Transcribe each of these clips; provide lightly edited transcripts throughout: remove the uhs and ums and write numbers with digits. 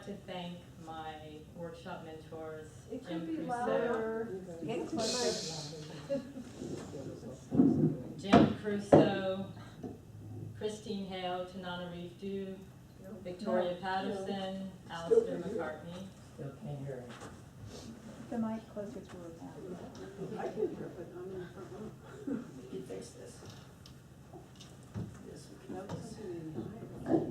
like to thank my workshop mentors, It Jim could be Crusoe, louder. Jim Crusoe, Christine Hale, Tanana Reef Dew, Victoria Patterson, Alistair McCartney. Still can't hear it. The mic closer to her mouth. I can hear it, but I'm in the front row. You can fix this. Yes, we No, can it's fix something it. in the eye.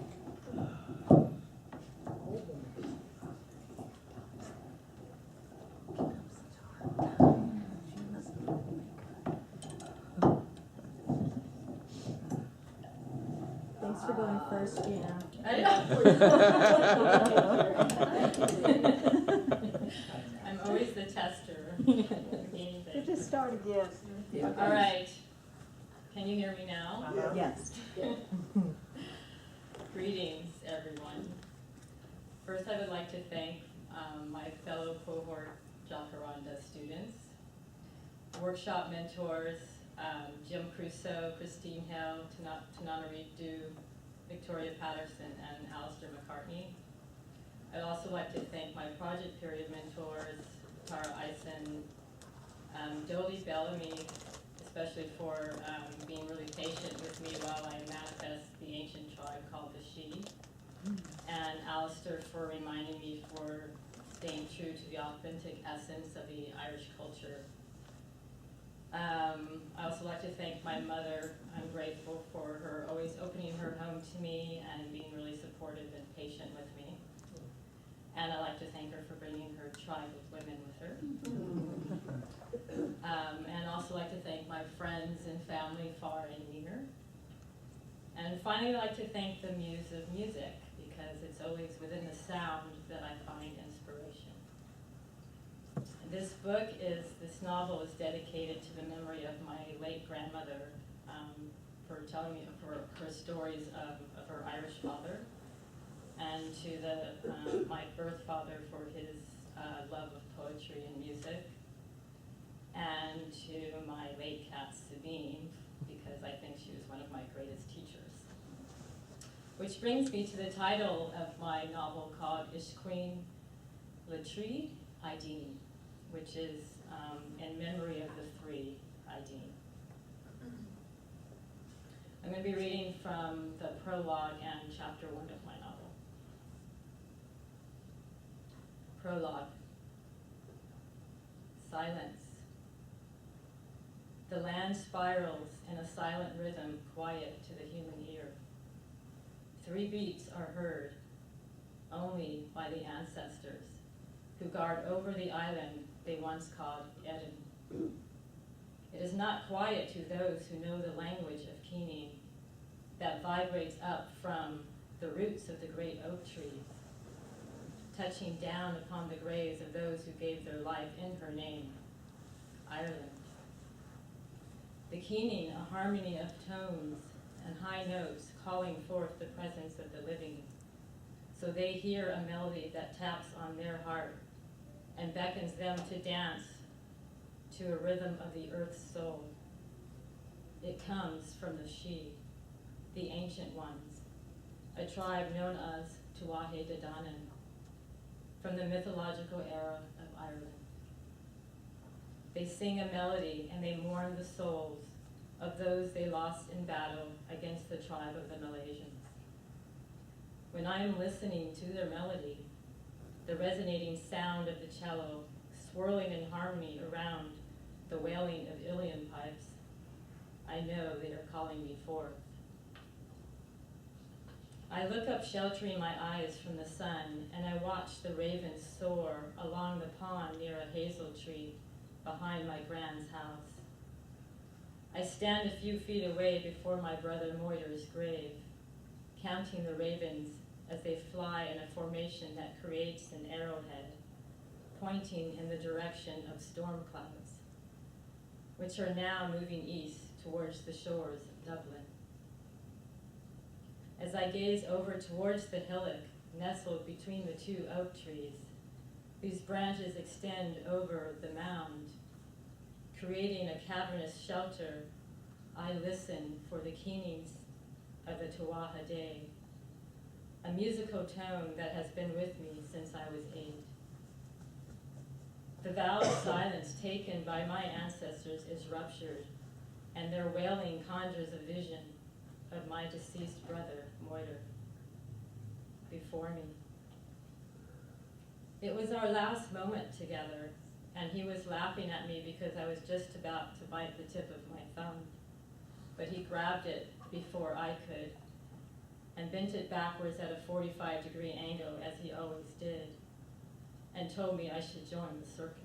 Thanks for going first, Gina. I'm always the tester. You just start again. All right. Can you hear me now? Yes. Greetings, everyone. First, I would like to thank my fellow cohort Jacaranda students, workshop mentors, Jim Crusoe, Christine Hale, Tanana Reed Dew, Victoria Patterson, and Alistair McCartney. I'd also like to thank my project period mentors, Tara Eisen, Dodie Bellamy, especially for being really patient with me while I manifest the ancient tribe called the She, and Alistair for reminding me for staying true to the authentic essence of the Irish culture. I also like to thank my mother. I'm grateful for her always opening her home to me and being really supportive and patient with me. And I'd like to thank her for bringing her tribe of women with her. And also like to thank my friends and family far and near. And finally, I'd like to thank the muse of music, because it's always within the sound that I find inspiration. This novel is dedicated to the memory of my late grandmother for telling me her stories of her Irish father, and to my birth father for his love of poetry and music, and to my late cat Sabine, because I think she was one of my greatest teachers. Which brings me to the title of my novel called Ishqueen Latri Ideen, which is in memory of the three Ideen. I'm going to be reading from the prologue and chapter 1 of my novel. Prologue. Silence. The land spirals in a silent rhythm, quiet to the human ear. 3 beats are heard only by the ancestors who guard over the island they once called Eden. It is not quiet to those who know the language of keening that vibrates up from the roots of the great oak trees, touching down upon the graves of those who gave their life in her name, Ireland. The keening, a harmony of tones and high notes calling forth the presence of the living, so they hear a melody that taps on their heart and beckons them to dance to a rhythm of the earth's soul. It comes from the She, the ancient ones, a tribe known as Tuatha De Danann, from the mythological era of Ireland. They sing a melody and they mourn the souls of those they lost in battle against the tribe of the Malaysians. When I am listening to their melody, the resonating sound of the cello swirling in harmony around the wailing of Ilian pipes, I know they are calling me forth. I look up, sheltering my eyes from the sun, and I watch the ravens soar along the pond near a hazel tree behind my grand's house. I stand a few feet away before my brother Moiter's grave, counting the ravens as they fly in a formation that creates an arrowhead, pointing in the direction of storm clouds, which are now moving east towards the shores of Dublin. As I gaze over towards the hillock nestled between the 2 oak trees, whose branches extend over the mound, creating a cavernous shelter, I listen for the keenings of the Tuatha Dé, a musical tone that has been with me since I was 8. The vow of silence taken by my ancestors is ruptured, and their wailing conjures a vision of my deceased brother, Moiter, before me. It was our last moment together, and he was laughing at me because I was just about to bite the tip of my thumb. But he grabbed it before I could, and bent it backwards at a 45-degree angle, as he always did, and told me I should join the circus.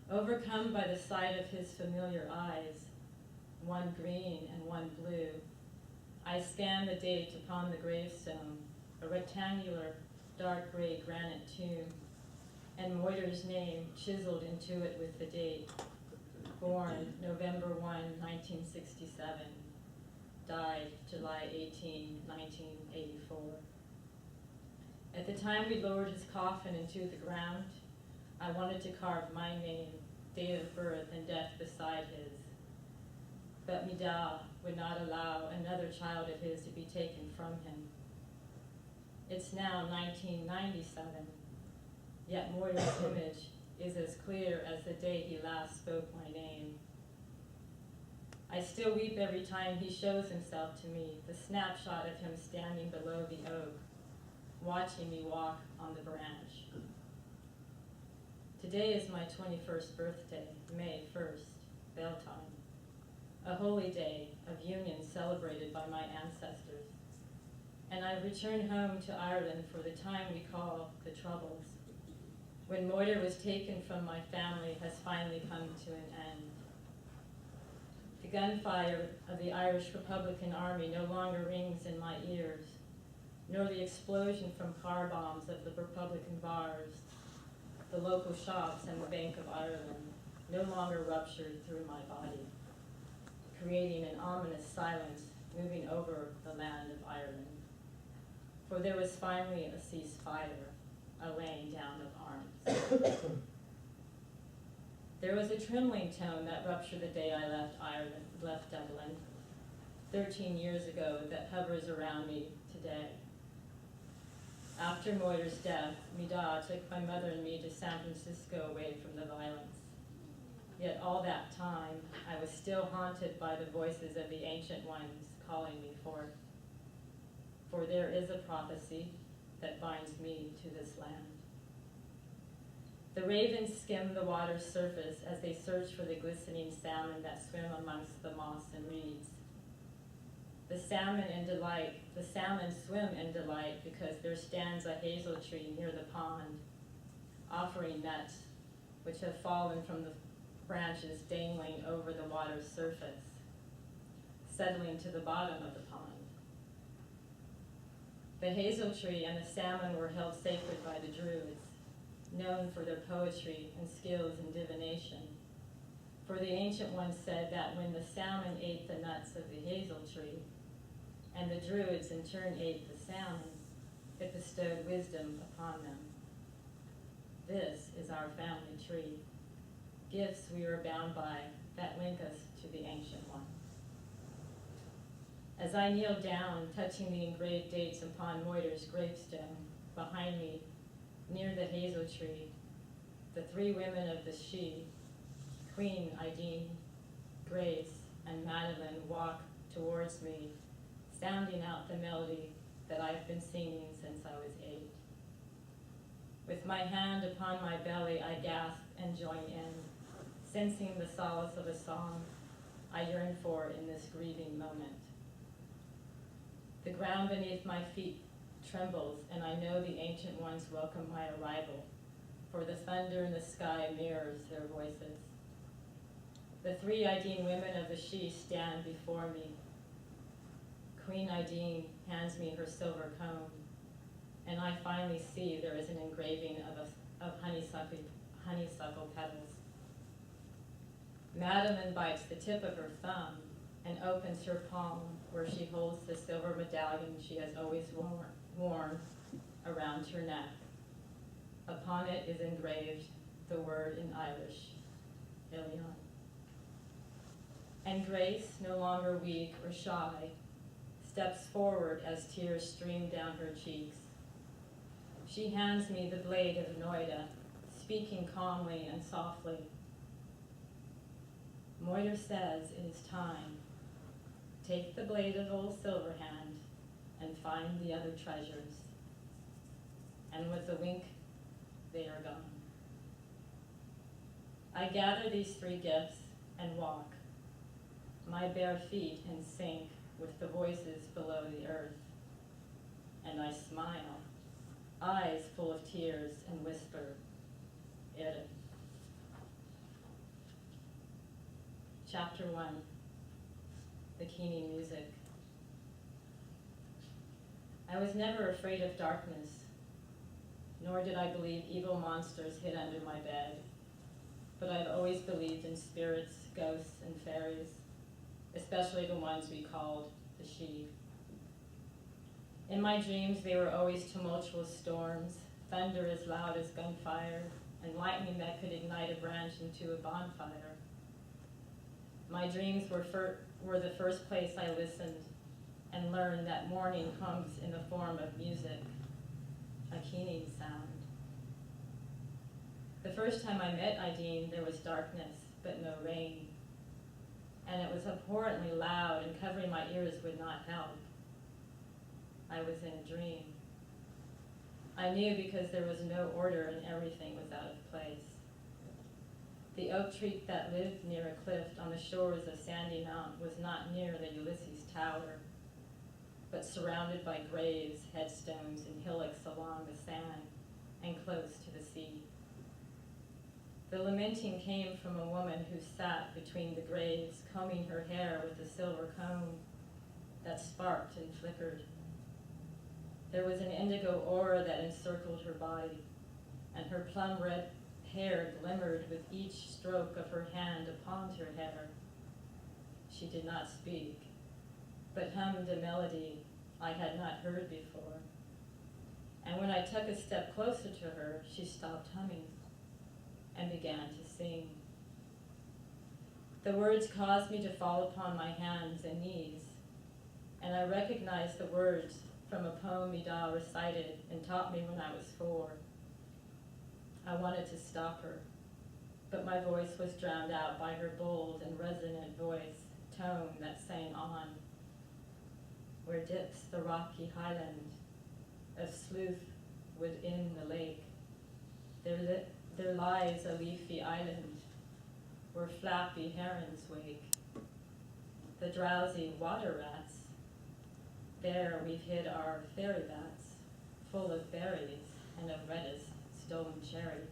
Overcome by the sight of his familiar eyes, one green and one blue, I scanned the date upon the gravestone, a rectangular dark gray granite tomb, and Moiter's name chiseled into it with the date. Born November 1, 1967. Died July 18, 1984. At the time we lowered his coffin into the ground, I wanted to carve my name, date of birth, and death beside his. But Mida would not allow another child of his to be taken from him. It's now 1997, yet Moiter's image is as clear as the day he last spoke my name. I still weep every time he shows himself to me, the snapshot of him standing below the oak, watching me walk on the branch. Today is my 21st birthday, May 1st, Beltane, a holy day of union celebrated by my ancestors. And I return home to Ireland for the time we call the Troubles, when Moiter was taken from my family, has finally come to an end. The gunfire of the Irish Republican Army no longer rings in my ears, nor the explosion from car bombs of the Republican bars, the local shops, and the Bank of Ireland no longer ruptured through my body, creating an ominous silence moving over the land of Ireland. For there was finally a ceasefire, a laying down of arms. There was a trembling tone that ruptured the day I left Dublin 13 years ago that hovers around me today. After Moiter's death, Mida took my mother and me to San Francisco away from the violence. Yet all that time, I was still haunted by the voices of the ancient ones calling me forth. For there is a prophecy that binds me to this land. The ravens skim the water's surface as they search for the glistening salmon that swim amongst the moss and reeds. The salmon swim in delight because there stands a hazel tree near the pond, offering nuts which have fallen from the branches dangling over the water's surface, settling to the bottom of the pond. The hazel tree and the salmon were held sacred by the Druids, known for their poetry and skills in divination. For the ancient ones said that when the salmon ate the nuts of the hazel tree, and the Druids in turn ate the salmon, it bestowed wisdom upon them. This is our family tree, gifts we are bound by that link us to the ancient one. As I kneel down, touching the engraved dates upon Moiter's gravestone, behind me, near the hazel tree, the three women of the She, Queen Ideen, Grace, and Madeline, walk towards me, sounding out the melody that I've been singing since I was 8. With my hand upon my belly, I gasp and join in, sensing the solace of a song I yearn for in this grieving moment. The ground beneath my feet trembles, and I know the ancient ones welcome my arrival, for the thunder in the sky mirrors their voices. The three Ideen women of the She stand before me. Queen Ideen hands me her silver comb, and I finally see there is an engraving of honeysuckle petals. Madeline bites the tip of her thumb and opens her palm where she holds the silver medallion she has always worn around her neck. Upon it is engraved the word in Irish, Ilion. And Grace, no longer weak or shy, steps forward as tears stream down her cheeks. She hands me the blade of Noida, speaking calmly and softly. Moira says it is time. Take the blade of old Silverhand and find the other treasures. And with a wink, they are gone. I gather these 3 gifts and walk, my bare feet in sync with the voices below the earth. And I smile, eyes full of tears, and whisper, Ere. Chapter 1, Bikini Music. I was never afraid of darkness, nor did I believe evil monsters hid under my bed, but I've always believed in spirits, ghosts, and fairies, especially the ones we called the she. In my dreams, they were always tumultuous storms, thunder as loud as gunfire, and lightning that could ignite a branch into a bonfire. My dreams were the first place I listened and learned that morning comes in the form of music, a keening sound. The first time I met Ideen, there was darkness, but no rain. And it was abhorrently loud, and covering my ears would not help. I was in a dream. I knew because there was no order and everything was out of place. The oak tree that lived near a cliff on the shores of Sandy Mount was not near the Ulysses Tower, but surrounded by graves, headstones, and hillocks along the sand and close to the sea. The lamenting came from a woman who sat between the graves, combing her hair with a silver comb that sparked and flickered. There was an indigo aura that encircled her body, and her plum-red hair glimmered with each stroke of her hand upon her hair. She did not speak, but hummed a melody I had not heard before. And when I took a step closer to her, she stopped humming and began to sing. The words caused me to fall upon my hands and knees, and I recognized the words from a poem Ida recited and taught me when I was 4. I wanted to stop her, but my voice was drowned out by her bold and resonant voice, tone that sang on. Where dips the rocky highland of Sleuth within the lake, there lies a leafy island where flappy herons wake. The drowsy water rats, there we've hid our fairy vats, full of berries and of reddest stolen cherries.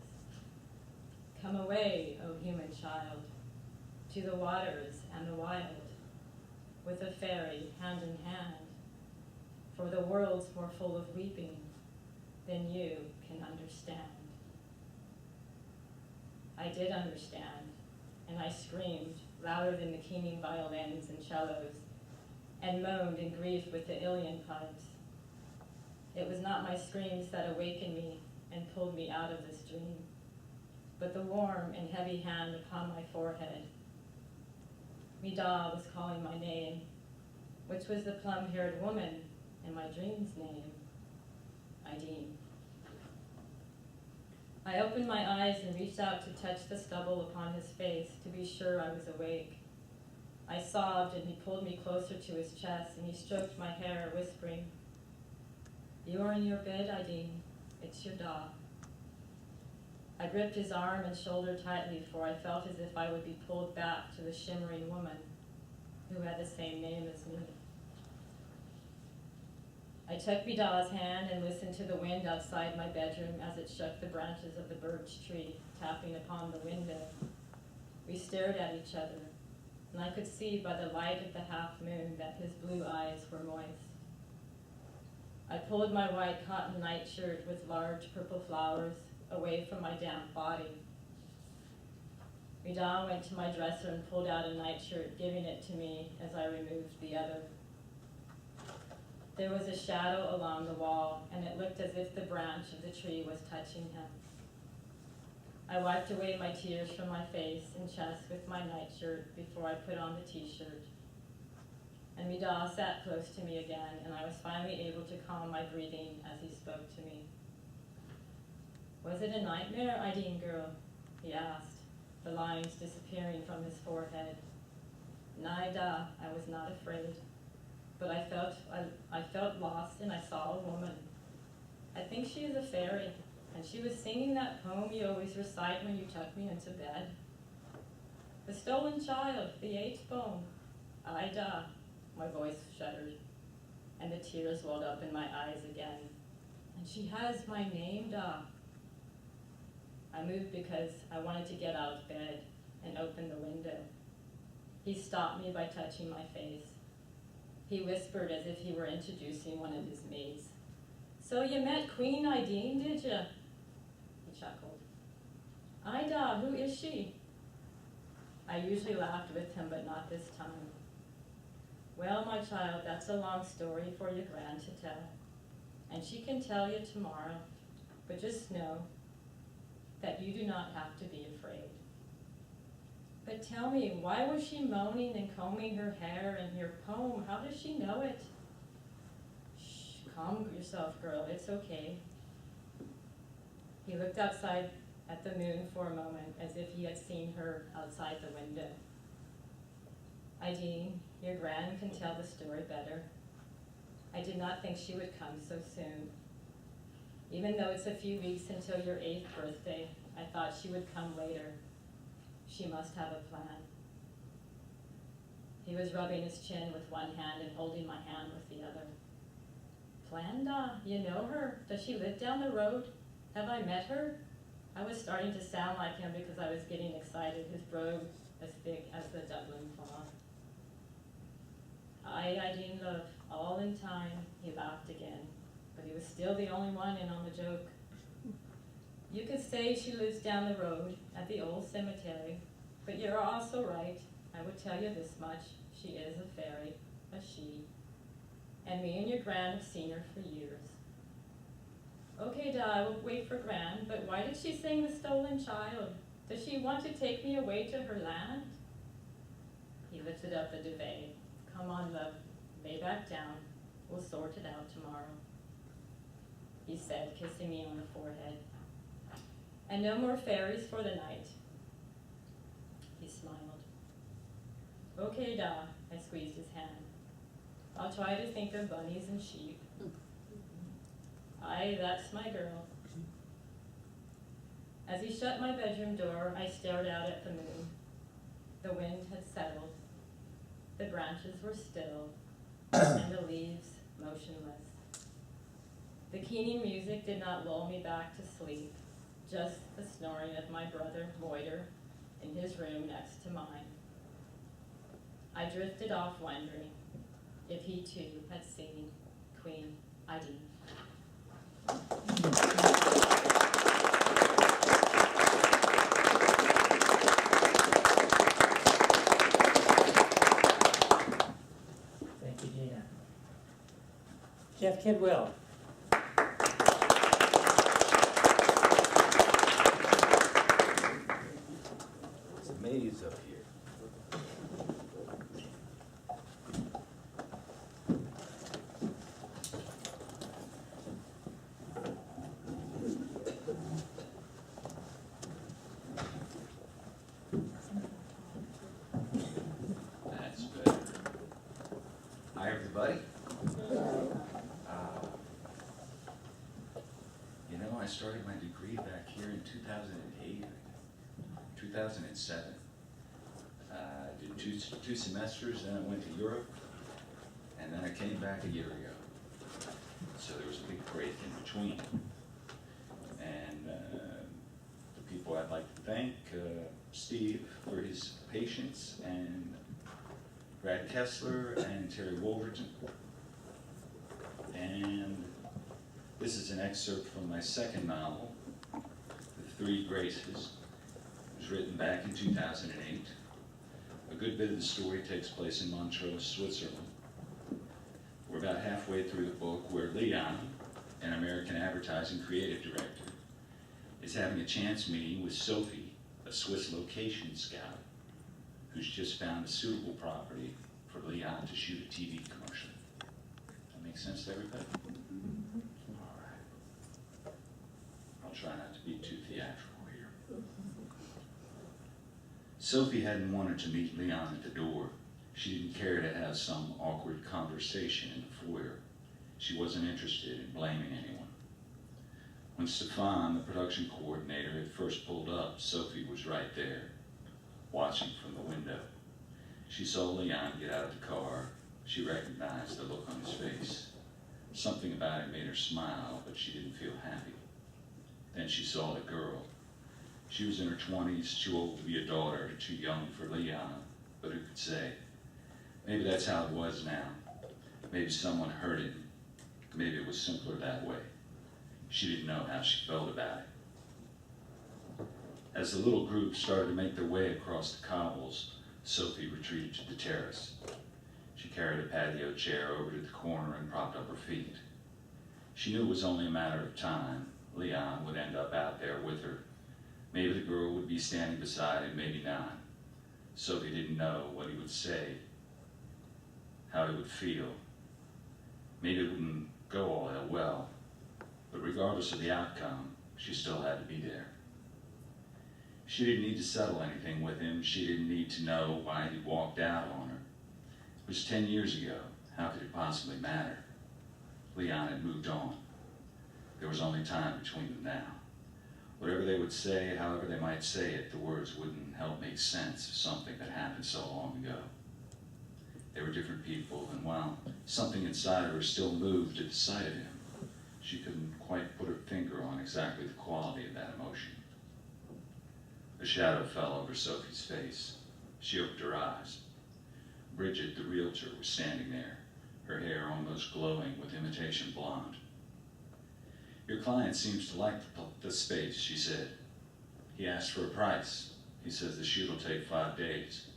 Come away, O human child, to the waters and the wild, with a fairy hand in hand, for the world's more full of weeping than you can understand. I did understand, and I screamed louder than the keening violins and cellos, and moaned in grief with the Ilian pipes. It was not my screams that awakened me and pulled me out of this dream, but the warm and heavy hand upon my forehead. Mida was calling my name, which was the plum-haired woman in my dream's name, Ideen. I opened my eyes and reached out to touch the stubble upon his face to be sure I was awake. I sobbed and he pulled me closer to his chest and he stroked my hair, whispering, "You are in your bed, Ideen. It's your dog." I gripped his arm and shoulder tightly, for I felt as if I would be pulled back to the shimmering woman who had the same name as me. I took Bida's hand and listened to the wind outside my bedroom as it shook the branches of the birch tree, tapping upon the window. We stared at each other, and I could see by the light of the half moon that his blue eyes were moist. I pulled my white cotton nightshirt with large purple flowers away from my damp body. Bida went to my dresser and pulled out a nightshirt, giving it to me as I removed the other. There was a shadow along the wall, and it looked as if the branch of the tree was touching him. I wiped away my tears from my face and chest with my nightshirt before I put on the t-shirt. and Mida sat close to me again, and I was finally able to calm my breathing as he spoke to me. Was it a nightmare, Ideen girl? He asked, the lines disappearing from his forehead. Naida, I was not afraid, but I felt lost, and I saw a woman. I think she is a fairy, and she was singing that poem you always recite when you tuck me into bed. The stolen child, the 8th poem. Ida, my voice shuddered, and the tears welled up in my eyes again. And she has my name, Da. I moved because I wanted to get out of bed and open the window. He stopped me by touching my face. He whispered as if he were introducing one of his maids. So you met Queen Ideen, did you? He chuckled. Ida, who is she? I usually laughed with him, but not this time. Well, my child, that's a long story for your gran to tell. And she can tell you tomorrow, but just know that you do not have to be afraid. But tell me, why was she moaning and combing her hair in your poem? How does she know it? Shh, calm yourself, girl, it's okay. He looked outside at the moon for a moment, as if he had seen her outside the window. Ideen, your gran can tell the story better. I did not think she would come so soon. Even though it's a few weeks until your 8th birthday, I thought she would come later. She must have a plan. He was rubbing his chin with one hand and holding my hand with the other. Planda, you know her? Does she live down the road? Have I met her? I was starting to sound like him because I was getting excited, his brogue as thick as the Dublin cloth. Ideen, love, all in time, he laughed again, but he was still the only one in on the joke. You could say she lives down the road at the old cemetery, but you're also right. I would tell you this much, she is a fairy, a she, and me and your gran have seen her for years. Okay, Da, I will wait for Gran, but why did she sing The Stolen Child? Does she want to take me away to her land? He lifted up the duvet. Come on, love, lay back down. We'll sort it out tomorrow, he said, kissing me on the forehead. And no more fairies for the night. He smiled. Okay, Da, I squeezed his hand. I'll try to think of bunnies and sheep. Aye, that's my girl. As he shut my bedroom door, I stared out at the moon. The wind had settled. The branches were still, and the leaves motionless. The keening music did not lull me back to sleep, just the snoring of my brother, Moiter, in his room next to mine. I drifted off wondering if he too had seen Queen Ideen. Thank you, Gina. Jeff Kidwell. It's a maze up here. That's better. Hi, everybody. You know, I started my degree back here in 2008, 2007. Did two semesters, then I went to Europe, and then I came back a year ago. So there was a big break in between. And the people I'd like to thank, Steve for his patience, and Brad Kessler and Terry Wolverton. And this is an excerpt from my second novel, The Three Graces. It was written back in 2008. A good bit of the story takes place in Montreux, Switzerland. We're about halfway through the book where Leon, an American advertising creative director, is having a chance meeting with Sophie, a Swiss location scout, who's just found a suitable property for Leon to shoot a TV commercial. That makes sense to everybody? All right. I'll try not to be too theatrical here. Sophie hadn't wanted to meet Leon at the door. She didn't care to have some awkward conversation in the foyer. She wasn't interested in blaming anyone. When Stefan, the production coordinator, had first pulled up, Sophie was right there, watching from the window. She saw Leon get out of the car. She recognized the look on his face. Something about it made her smile, but she didn't feel happy. Then she saw the girl. She was in her 20s, too old to be a daughter, too young for Leon, but who could say? Maybe that's how it was now. Maybe someone hurt him. Maybe it was simpler that way. She didn't know how she felt about it. As the little group started to make their way across the cobbles, Sophie retreated to the terrace. She carried a patio chair over to the corner and propped up her feet. She knew it was only a matter of time. Leon would end up out there with her. Maybe the girl would be standing beside him, maybe not. Sophie didn't know what he would say, how he would feel. Maybe it wouldn't go all that well, but regardless of the outcome, she still had to be there. She didn't need to settle anything with him. She didn't need to know why he walked out on her. It was 10 years ago. How could it possibly matter? Leon had moved on. There was only time between them now. Whatever they would say, however they might say it, the words wouldn't help make sense of something that happened so long ago. They were different people, and while something inside of her still moved at the sight of him, she couldn't quite put her finger on exactly the quality of that emotion. A shadow fell over Sophie's face. She opened her eyes. Bridget, the realtor, was standing there, her hair almost glowing with imitation blonde. "Your client seems to like the space," she said. "He asked for a price. He says the shoot will take 5 days.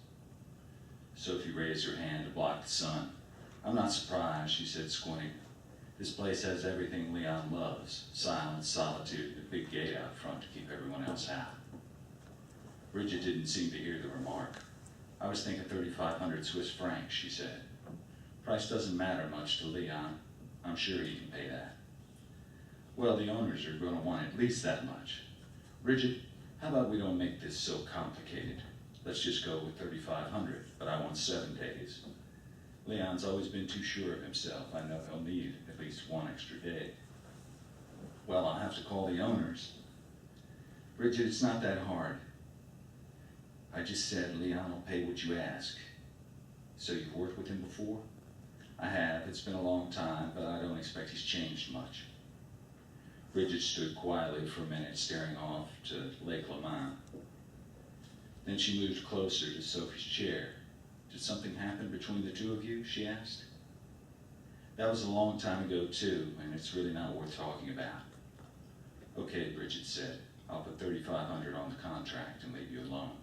Sophie raised her hand to block the sun. "I'm not surprised," she said, squinting. "This place has everything Leon loves. Silence, solitude, and a big gate out front to keep everyone else out." Bridget didn't seem to hear the remark. "I was thinking 3,500 Swiss francs, she said. "Price doesn't matter much to Leon. I'm sure he can pay that." "Well, the owners are going to want at least that much. Bridget, how about we don't make this so complicated? Let's just go with 3,500, but I want 7 days. Leon's always been too sure of himself. I know he'll need at least 1 extra day." "Well, I'll have to call the owners." "Bridget, it's not that hard. I just said Leon will pay what you ask." "So you've worked with him before?" "I have. It's been a long time, but I don't expect he's changed much." Bridget stood quietly for a minute, staring off to Lake Lemans. Then she moved closer to Sophie's chair. "Did something happen between the two of you?" she asked. "That was a long time ago, too, and it's really not worth talking about." "Okay," Bridget said. "I'll put 3,500 on the contract and leave you alone."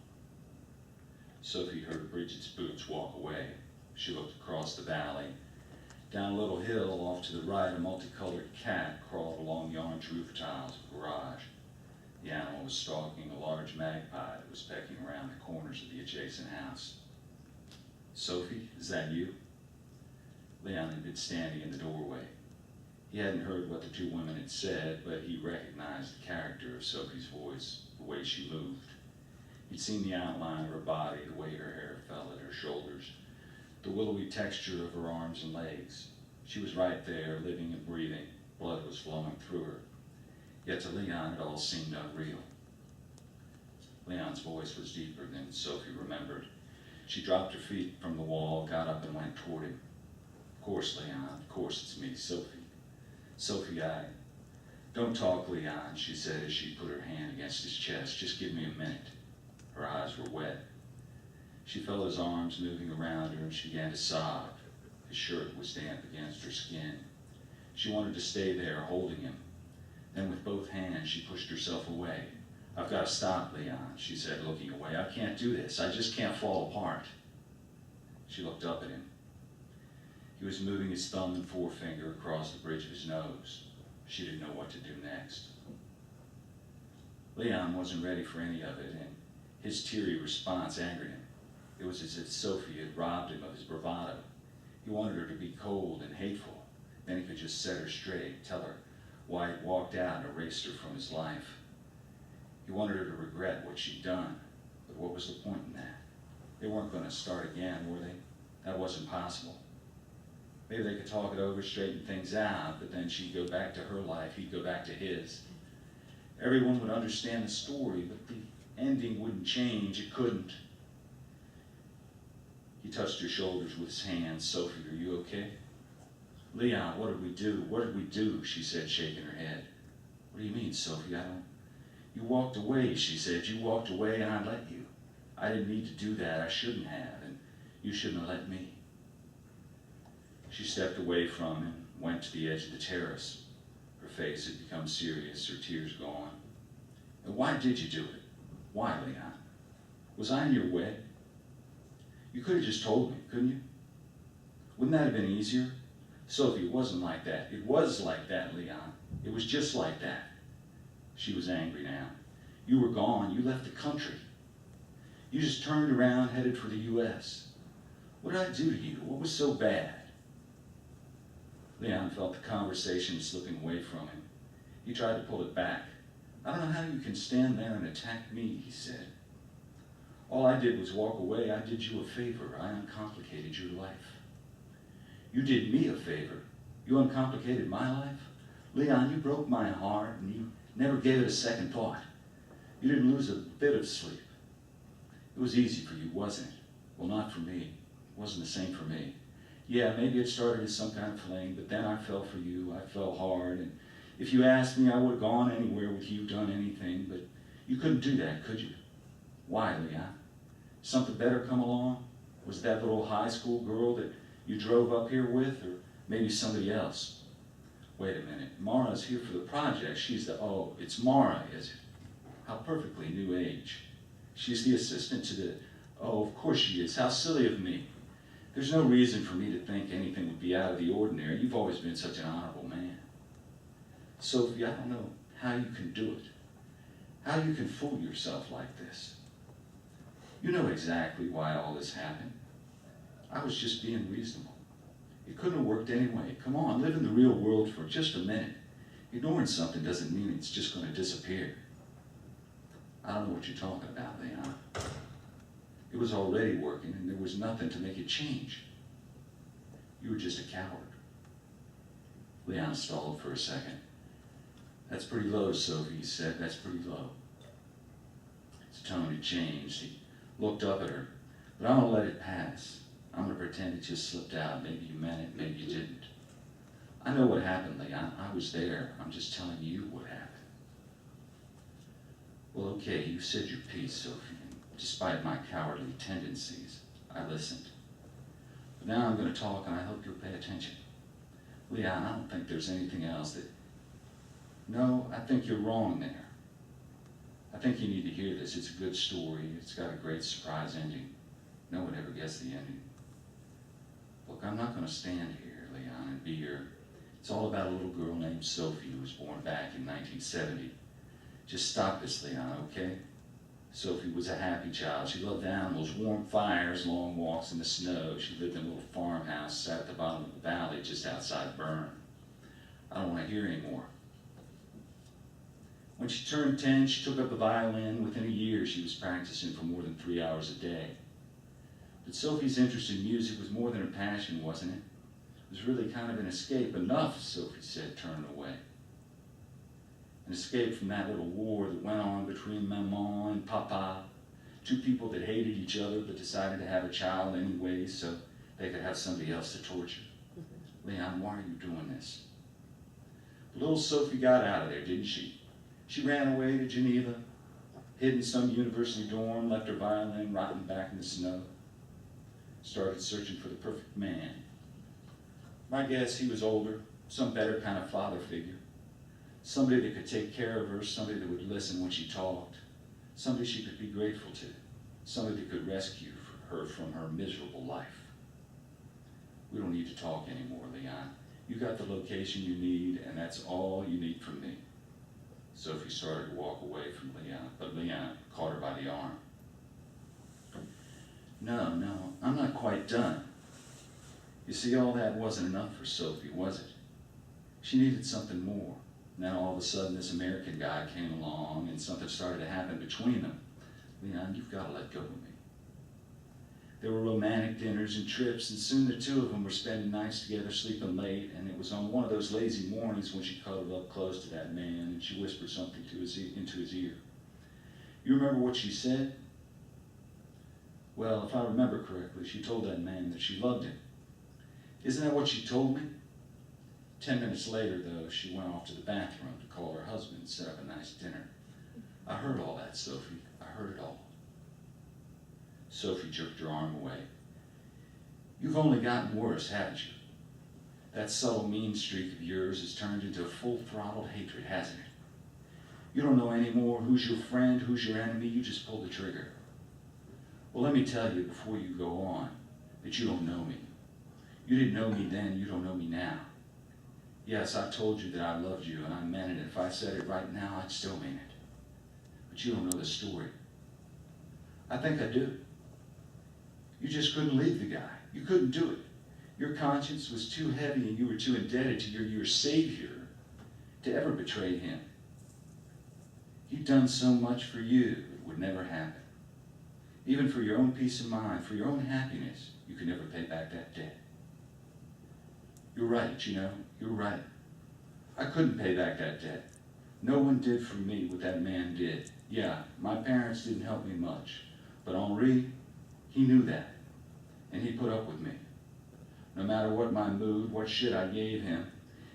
Sophie heard Bridget's boots walk away. She looked across the valley. Down a little hill off to the right, a multicolored cat crawled along the orange roof tiles of the garage. The animal was stalking a large magpie that was pecking around the corners of the adjacent house. "Sophie, is that you?" Leon had been standing in the doorway. He hadn't heard what the two women had said, but he recognized the character of Sophie's voice, the way she moved. He'd seen the outline of her body, the way her hair fell at her shoulders, the willowy texture of her arms and legs. She was right there, living and breathing. Blood was flowing through her. Yet to Leon, it all seemed unreal. Leon's voice was deeper than Sophie remembered. She dropped her feet from the wall, got up and went toward him. "Of course, Leon, of course it's me, Sophie. Sophie, Don't talk, Leon," she said as she put her hand against his chest. "Just give me a minute." Her eyes were wet. She felt his arms moving around her and she began to sob. His shirt was damp against her skin. She wanted to stay there, holding him. Then with both hands, she pushed herself away. "I've got to stop, Leon," she said, looking away. "I can't do this. I just can't fall apart." She looked up at him. He was moving his thumb and forefinger across the bridge of his nose. She didn't know what to do next. Leon wasn't ready for any of it, and his teary response angered him. It was as if Sophie had robbed him of his bravado. He wanted her to be cold and hateful. Then he could just set her straight, tell her why he'd walked out and erased her from his life. He wanted her to regret what she'd done, but what was the point in that? They weren't going to start again, were they? That wasn't possible. Maybe they could talk it over, straighten things out, but then she'd go back to her life, he'd go back to his. Everyone would understand the story, but the ending wouldn't change. It couldn't. He touched her shoulders with his hands. Sophie, are you okay? Leon, what did we do? What did we do? She said, shaking her head. What do you mean, Sophie? You walked away, she said. You walked away and I let you. I didn't need to do that. I shouldn't have, and you shouldn't have let me. She stepped away from him, went to the edge of the terrace. Her face had become serious, her tears gone. And why did you do it? Why, Leon? Was I in your way? You could have just told me, couldn't you? Wouldn't that have been easier? Sophie, it wasn't like that. It was like that, Leon. It was just like that. She was angry now. You were gone. You left the country. You just turned around, headed for the U.S. What did I do to you? What was so bad? Leon felt the conversation slipping away from him. He tried to pull it back. I don't know how you can stand there and attack me, he said. All I did was walk away. I did you a favor. I uncomplicated your life. You did me a favor. You uncomplicated my life. Leon, you broke my heart and you never gave it a second thought. You didn't lose a bit of sleep. It was easy for you, wasn't it? Well, not for me. It wasn't the same for me. Yeah, maybe it started as some kind of fling, but then I fell for you. I fell hard, and if you asked me, I would have gone anywhere with you, done anything, but you couldn't do that, could you? Why, Leon? Something better come along? Was that little high school girl that you drove up here with, or maybe somebody else? Wait a minute, Mara's here for the project. It's Mara, is it? How perfectly new age. She's the assistant to the, of course she is. How silly of me. There's no reason for me to think anything would be out of the ordinary. You've always been such an honorable man. Sophie, I don't know how you can do it. How you can fool yourself like this. You know exactly why all this happened. I was just being reasonable. It couldn't have worked anyway. Come on, live in the real world for just a minute. Ignoring something doesn't mean it's just going to disappear. I don't know what you're talking about, Leon. It was already working, and there was nothing to make it change. You were just a coward. Leon stalled for a second. That's pretty low, Sophie, he said. That's pretty low. His tone had changed. He looked up at her. But I'm going to let it pass. I'm going to pretend it just slipped out. Maybe you meant it, maybe you didn't. I know what happened, Leon. I was there. I'm just telling you what happened. Well, okay, you said your piece, Sophie. Despite my cowardly tendencies, I listened. But now I'm going to talk, and I hope you'll pay attention. Leon, I don't think there's anything else that... No, I think you're wrong there. I think you need to hear this. It's a good story. It's got a great surprise ending. No one ever gets the ending. Look, I'm not going to stand here, Leon, and be your... It's all about a little girl named Sophie who was born back in 1970. Just stop this, Leon, okay? Sophie was a happy child. She loved animals, warm fires, long walks in the snow. She lived in a little farmhouse, sat at the bottom of the valley just outside Bern. I don't want to hear anymore. When she turned 10, she took up the violin. Within a year, she was practicing for more than 3 hours a day. But Sophie's interest in music was more than a passion, wasn't it? It was really kind of an escape. Enough, Sophie said, turning away. An escape from that little war that went on between Maman and Papa, two people that hated each other but decided to have a child anyway so they could have somebody else to torture. Leon, why are you doing this? Little Sophie got out of there, didn't she? She ran away to Geneva, hid in some university dorm, left her violin rotting back in the snow, started searching for the perfect man. My guess, he was older, some better kind of father figure. Somebody that could take care of her, somebody that would listen when she talked, somebody she could be grateful to, somebody that could rescue her from her miserable life. We don't need to talk anymore, Leon. You got the location you need, and that's all you need from me. Sophie started to walk away from Leon, but Leon caught her by the arm. No, I'm not quite done. You see, all that wasn't enough for Sophie, was it? She needed something more. And then all of a sudden this American guy came along and something started to happen between them. Leon, you've got to let go of me. There were romantic dinners and trips, and soon the two of them were spending nights together, sleeping late, and it was on one of those lazy mornings when she cuddled up close to that man and she whispered something to into his ear. You remember what she said? Well, if I remember correctly, she told that man that she loved him. Isn't that what she told me? 10 minutes later, though, she went off to the bathroom to call her husband and set up a nice dinner. I heard all that, Sophie. I heard it all. Sophie jerked her arm away. You've only gotten worse, haven't you? That subtle mean streak of yours has turned into a full-throttled hatred, hasn't it? You don't know anymore who's your friend, who's your enemy. You just pull the trigger. Well, let me tell you before you go on that you don't know me. You didn't know me then, you don't know me now. Yes, I told you that I loved you, and I meant it. If I said it right now, I'd still mean it. But you don't know the story. I think I do. You just couldn't leave the guy. You couldn't do it. Your conscience was too heavy, and you were too indebted to your savior to ever betray him. He'd done so much for you, it would never happen. Even for your own peace of mind, for your own happiness, you could never pay back that debt. You're right, Gina, you're right. I couldn't pay back that debt. No one did for me what that man did. Yeah, my parents didn't help me much, but Henri, he knew that, and he put up with me. No matter what my mood, what shit I gave him,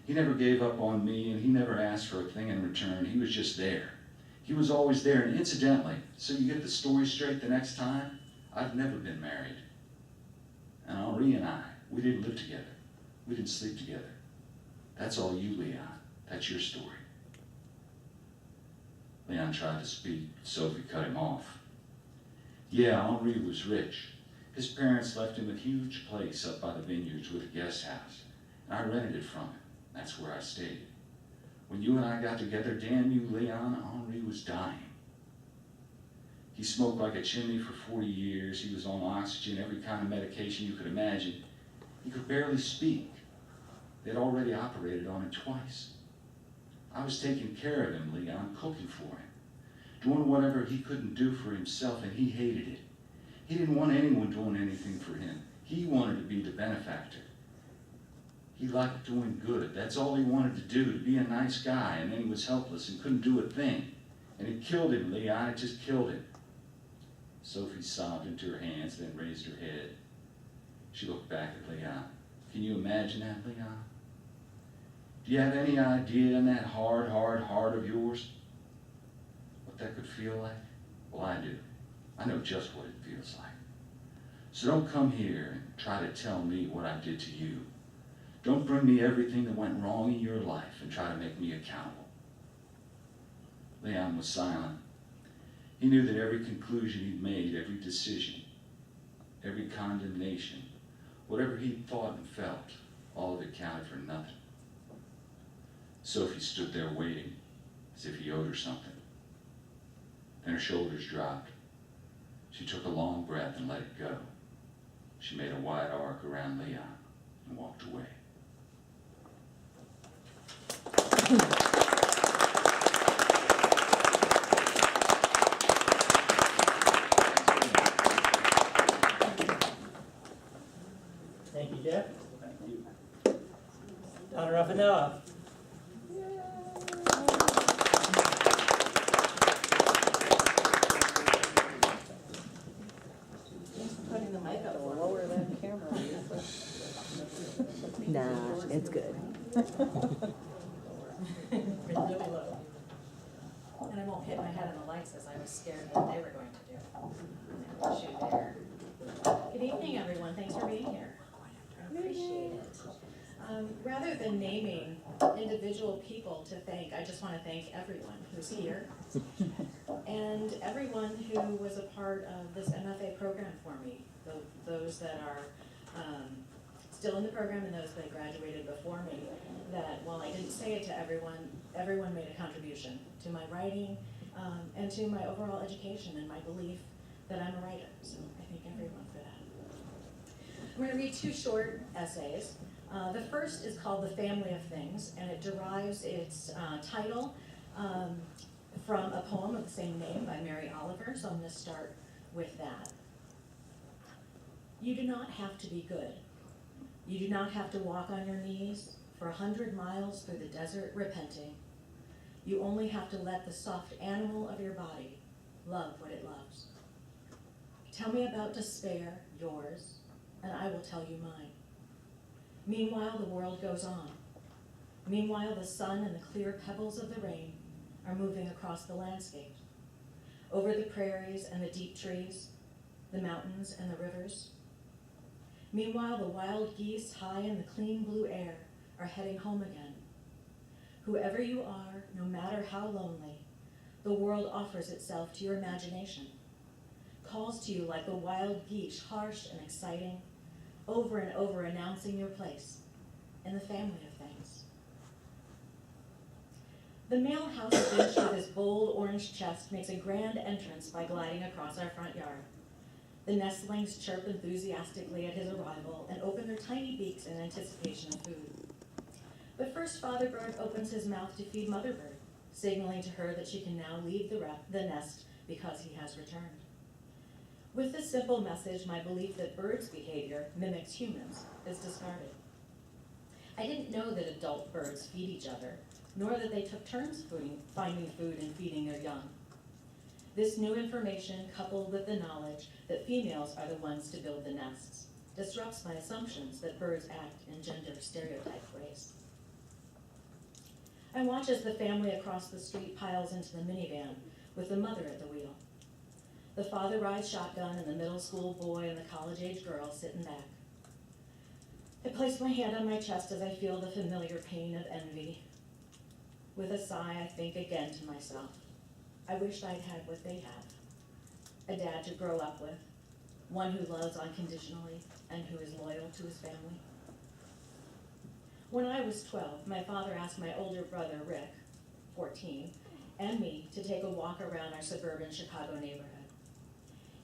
he never gave up on me, and he never asked for a thing in return. He was just there. He was always there, and incidentally, so you get the story straight the next time, I've never been married. And Henri and I, we didn't live together. We didn't sleep together. That's all you, Leon. That's your story. Leon tried to speak, but Sophie cut him off. Yeah, Henri was rich. His parents left him a huge place up by the vineyards with a guest house, and I rented it from him. That's where I stayed. When you and I got together, damn you, Leon, Henri was dying. He smoked like a chimney for 40 years. He was on oxygen, every kind of medication you could imagine. He could barely speak. They'd already operated on him twice. I was taking care of him, Leon, cooking for him, doing whatever he couldn't do for himself, and he hated it. He didn't want anyone doing anything for him. He wanted to be the benefactor. He liked doing good. That's all he wanted to do, to be a nice guy, and then he was helpless and couldn't do a thing. And it killed him, Leon. It just killed him. Sophie sobbed into her hands, then raised her head. She looked back at Leon. Can you imagine that, Leon? Do you have any idea in that hard heart of yours what that could feel like? Well, I do. I know just what it feels like. So don't come here and try to tell me what I did to you. Don't bring me everything that went wrong in your life and try to make me accountable. Leon was silent. He knew that every conclusion he'd made, every decision, every condemnation, whatever he thought and felt, all of it counted for nothing. Sophie stood there waiting, as if he owed her something. Then her shoulders dropped. She took a long breath and let it go. She made a wide arc around Leon and walked away. Thank you, Jeff. Thank you. Donna Rafanello. Putting the mic up lower than camera. Nah, it's good. Really low. And I won't hit my head on the lights as I was scared what they were going to do. Issue there. Good evening, everyone. Thanks for being here. I appreciate it. Rather than naming individual people to thank, I just want to thank everyone who's here and everyone who was a part of this MFA program for me. Those that are still in the program and those that graduated before me, that while I didn't say it to everyone, everyone made a contribution to my writing and to my overall education and my belief that I'm a writer. So I thank everyone for that. We're gonna read two short essays. The first is called The Family of Things, and it derives its title from a poem of the same name by Mary Oliver, so I'm gonna start with that. You do not have to be good. You do not have to walk on your knees for 100 miles through the desert repenting. You only have to let the soft animal of your body love what it loves. Tell me about despair, yours, and I will tell you mine. Meanwhile, the world goes on. Meanwhile, the sun and the clear pebbles of the rain are moving across the landscape, over the prairies and the deep trees, the mountains and the rivers. Meanwhile, the wild geese high in the clean blue air are heading home again. Whoever you are, no matter how lonely, the world offers itself to your imagination, calls to you like the wild geese, harsh and exciting, over and over announcing your place in the family of things. The male house finch with his bold orange chest makes a grand entrance by gliding across our front yard. The nestlings chirp enthusiastically at his arrival and open their tiny beaks in anticipation of food. But first, Father Bird opens his mouth to feed Mother Bird, signaling to her that she can now leave the nest because he has returned. With this simple message, my belief that birds' behavior mimics humans is discarded. I didn't know that adult birds feed each other, nor that they took turns finding food and feeding their young. This new information, coupled with the knowledge that females are the ones to build the nests, disrupts my assumptions that birds act in gender stereotyped ways. I watch as the family across the street piles into the minivan with the mother at the wheel. The father rides shotgun and the middle school boy and the college-age girl sitting back. I place my hand on my chest as I feel the familiar pain of envy. With a sigh, I think again to myself, I wished I'd had what they have. A dad to grow up with, one who loves unconditionally and who is loyal to his family. When I was 12, my father asked my older brother, Rick, 14, and me to take a walk around our suburban Chicago neighborhood.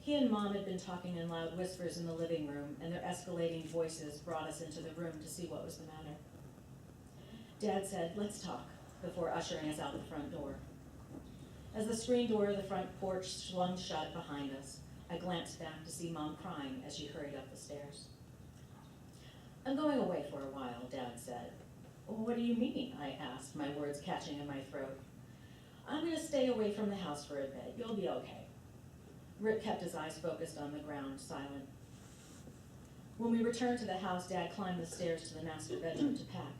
He and Mom had been talking in loud whispers in the living room, and their escalating voices brought us into the room to see what was the matter. Dad said, "Let's talk," before ushering us out the front door. As the screen door of the front porch swung shut behind us, I glanced back to see Mom crying as she hurried up the stairs. "I'm going away for a while," Dad said. "What do you mean?" I asked, my words catching in my throat. "I'm going to stay away from the house for a bit. You'll be okay." Rick kept his eyes focused on the ground, silent. When we returned to the house, Dad climbed the stairs to the master bedroom to pack.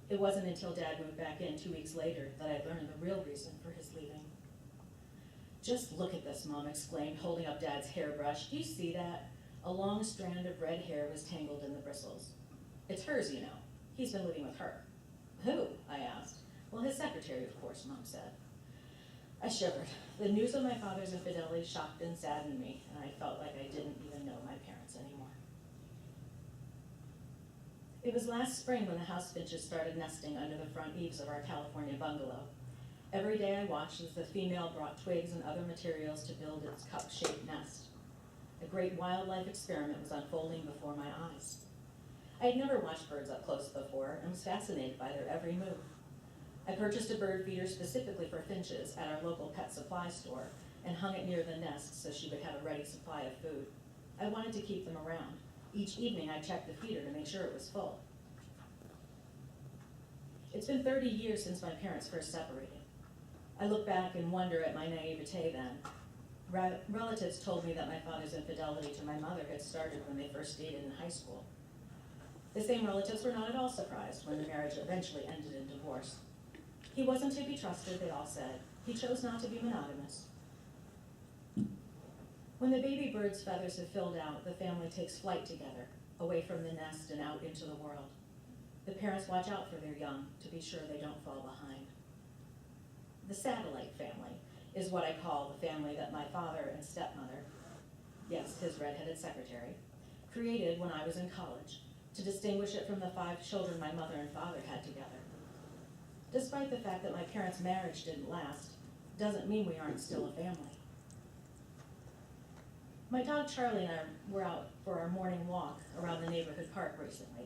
It wasn't until Dad moved back in 2 weeks later that I learned the real reason for his leaving. "Just look at this," Mom exclaimed, holding up Dad's hairbrush. "Do you see that? A long strand of red hair was tangled in the bristles. It's hers, you know. He's been living with her." "Who?" I asked. "Well, his secretary, of course," Mom said. I shivered. The news of my father's infidelity shocked and saddened me, and I felt like I didn't even know my parents anymore. It was last spring when the house finches started nesting under the front eaves of our California bungalow. Every day I watched as the female brought twigs and other materials to build its cup-shaped nest. A great wildlife experiment was unfolding before my eyes. I had never watched birds up close before and was fascinated by their every move. I purchased a bird feeder specifically for finches at our local pet supply store and hung it near the nest so she would have a ready supply of food. I wanted to keep them around. Each evening I checked the feeder to make sure it was full. It's been 30 years since my parents first separated. I look back and wonder at my naivete then. Relatives told me that my father's infidelity to my mother had started when they first dated in high school. The same relatives were not at all surprised when the marriage eventually ended in divorce. He wasn't to be trusted, they all said. He chose not to be monogamous. When the baby bird's feathers have filled out, the family takes flight together, away from the nest and out into the world. The parents watch out for their young to be sure they don't fall behind. The satellite family is what I call the family that my father and stepmother, yes, his redheaded secretary, created when I was in college to distinguish it from the 5 children my mother and father had together. Despite the fact that my parents' marriage didn't last, doesn't mean we aren't still a family. My dog Charlie and I were out for our morning walk around the neighborhood park recently.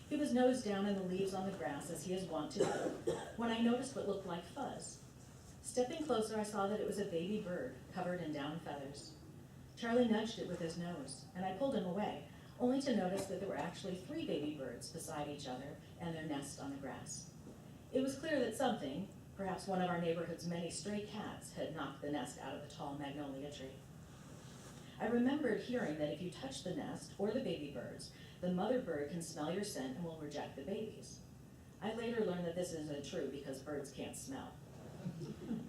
He was nose down in the leaves on the grass as he is wont to do, when I noticed what looked like fuzz. Stepping closer, I saw that it was a baby bird covered in down feathers. Charlie nudged it with his nose, and I pulled him away, only to notice that there were actually 3 baby birds beside each other and their nest on the grass. It was clear that something, perhaps one of our neighborhood's many stray cats, had knocked the nest out of the tall magnolia tree. I remembered hearing that if you touch the nest or the baby birds, the mother bird can smell your scent and will reject the babies. I later learned that this isn't true because birds can't smell.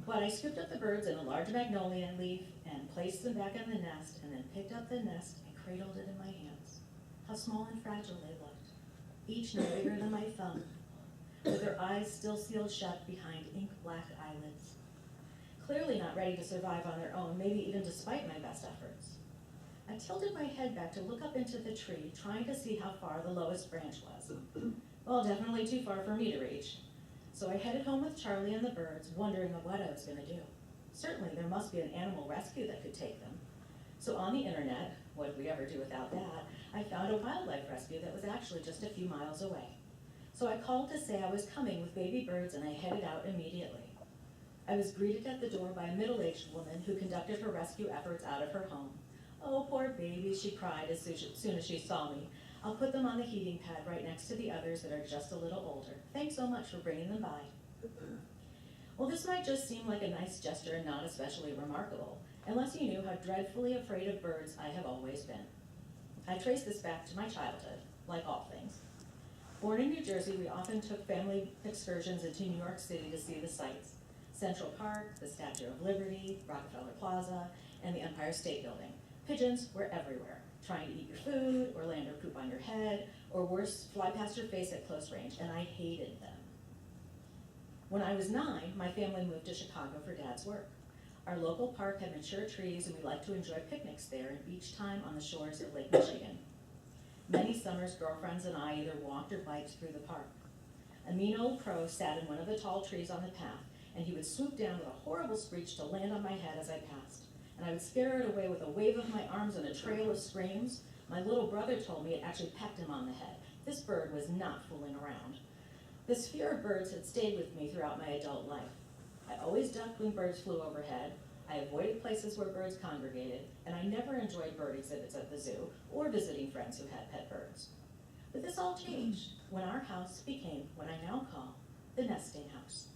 But I scooped up the birds in a large magnolia leaf and placed them back in the nest, and then picked up the nest and cradled it in my hands. How small and fragile they looked, each no bigger than my thumb, with their eyes still sealed shut behind ink-black eyelids. Clearly not ready to survive on their own, maybe even despite my best efforts. I tilted my head back to look up into the tree, trying to see how far the lowest branch was. Well, definitely too far for me to reach. So I headed home with Charlie and the birds, wondering what I was going to do. Certainly there must be an animal rescue that could take them. So on the internet, what would we ever do without that, I found a wildlife rescue that was actually just a few miles away. So I called to say I was coming with baby birds, and I headed out immediately. I was greeted at the door by a middle-aged woman who conducted her rescue efforts out of her home. "Oh, poor babies," she cried as soon as she saw me. "I'll put them on the heating pad right next to the others that are just a little older. Thanks so much for bringing them by." Well, this might just seem like a nice gesture and not especially remarkable, unless you knew how dreadfully afraid of birds I have always been. I trace this back to my childhood, like all things. Born in New Jersey, we often took family excursions into New York City to see the sights. Central Park, the Statue of Liberty, Rockefeller Plaza, and the Empire State Building. Pigeons were everywhere, trying to eat your food, or land or poop on your head, or worse, fly past your face at close range, and I hated them. When I was 9, my family moved to Chicago for Dad's work. Our local park had mature trees, and we liked to enjoy picnics there and beach time on the shores of Lake Michigan. Many summers, girlfriends and I either walked or biked through the park. A mean old crow sat in one of the tall trees on the path, and he would swoop down with a horrible screech to land on my head as I passed. And I would scare it away with a wave of my arms and a trail of screams. My little brother told me it actually pecked him on the head. This bird was not fooling around. This fear of birds had stayed with me throughout my adult life. I always ducked when birds flew overhead. I avoided places where birds congregated, and I never enjoyed bird exhibits at the zoo or visiting friends who had pet birds. But this all changed when our house became what I now call the nesting house,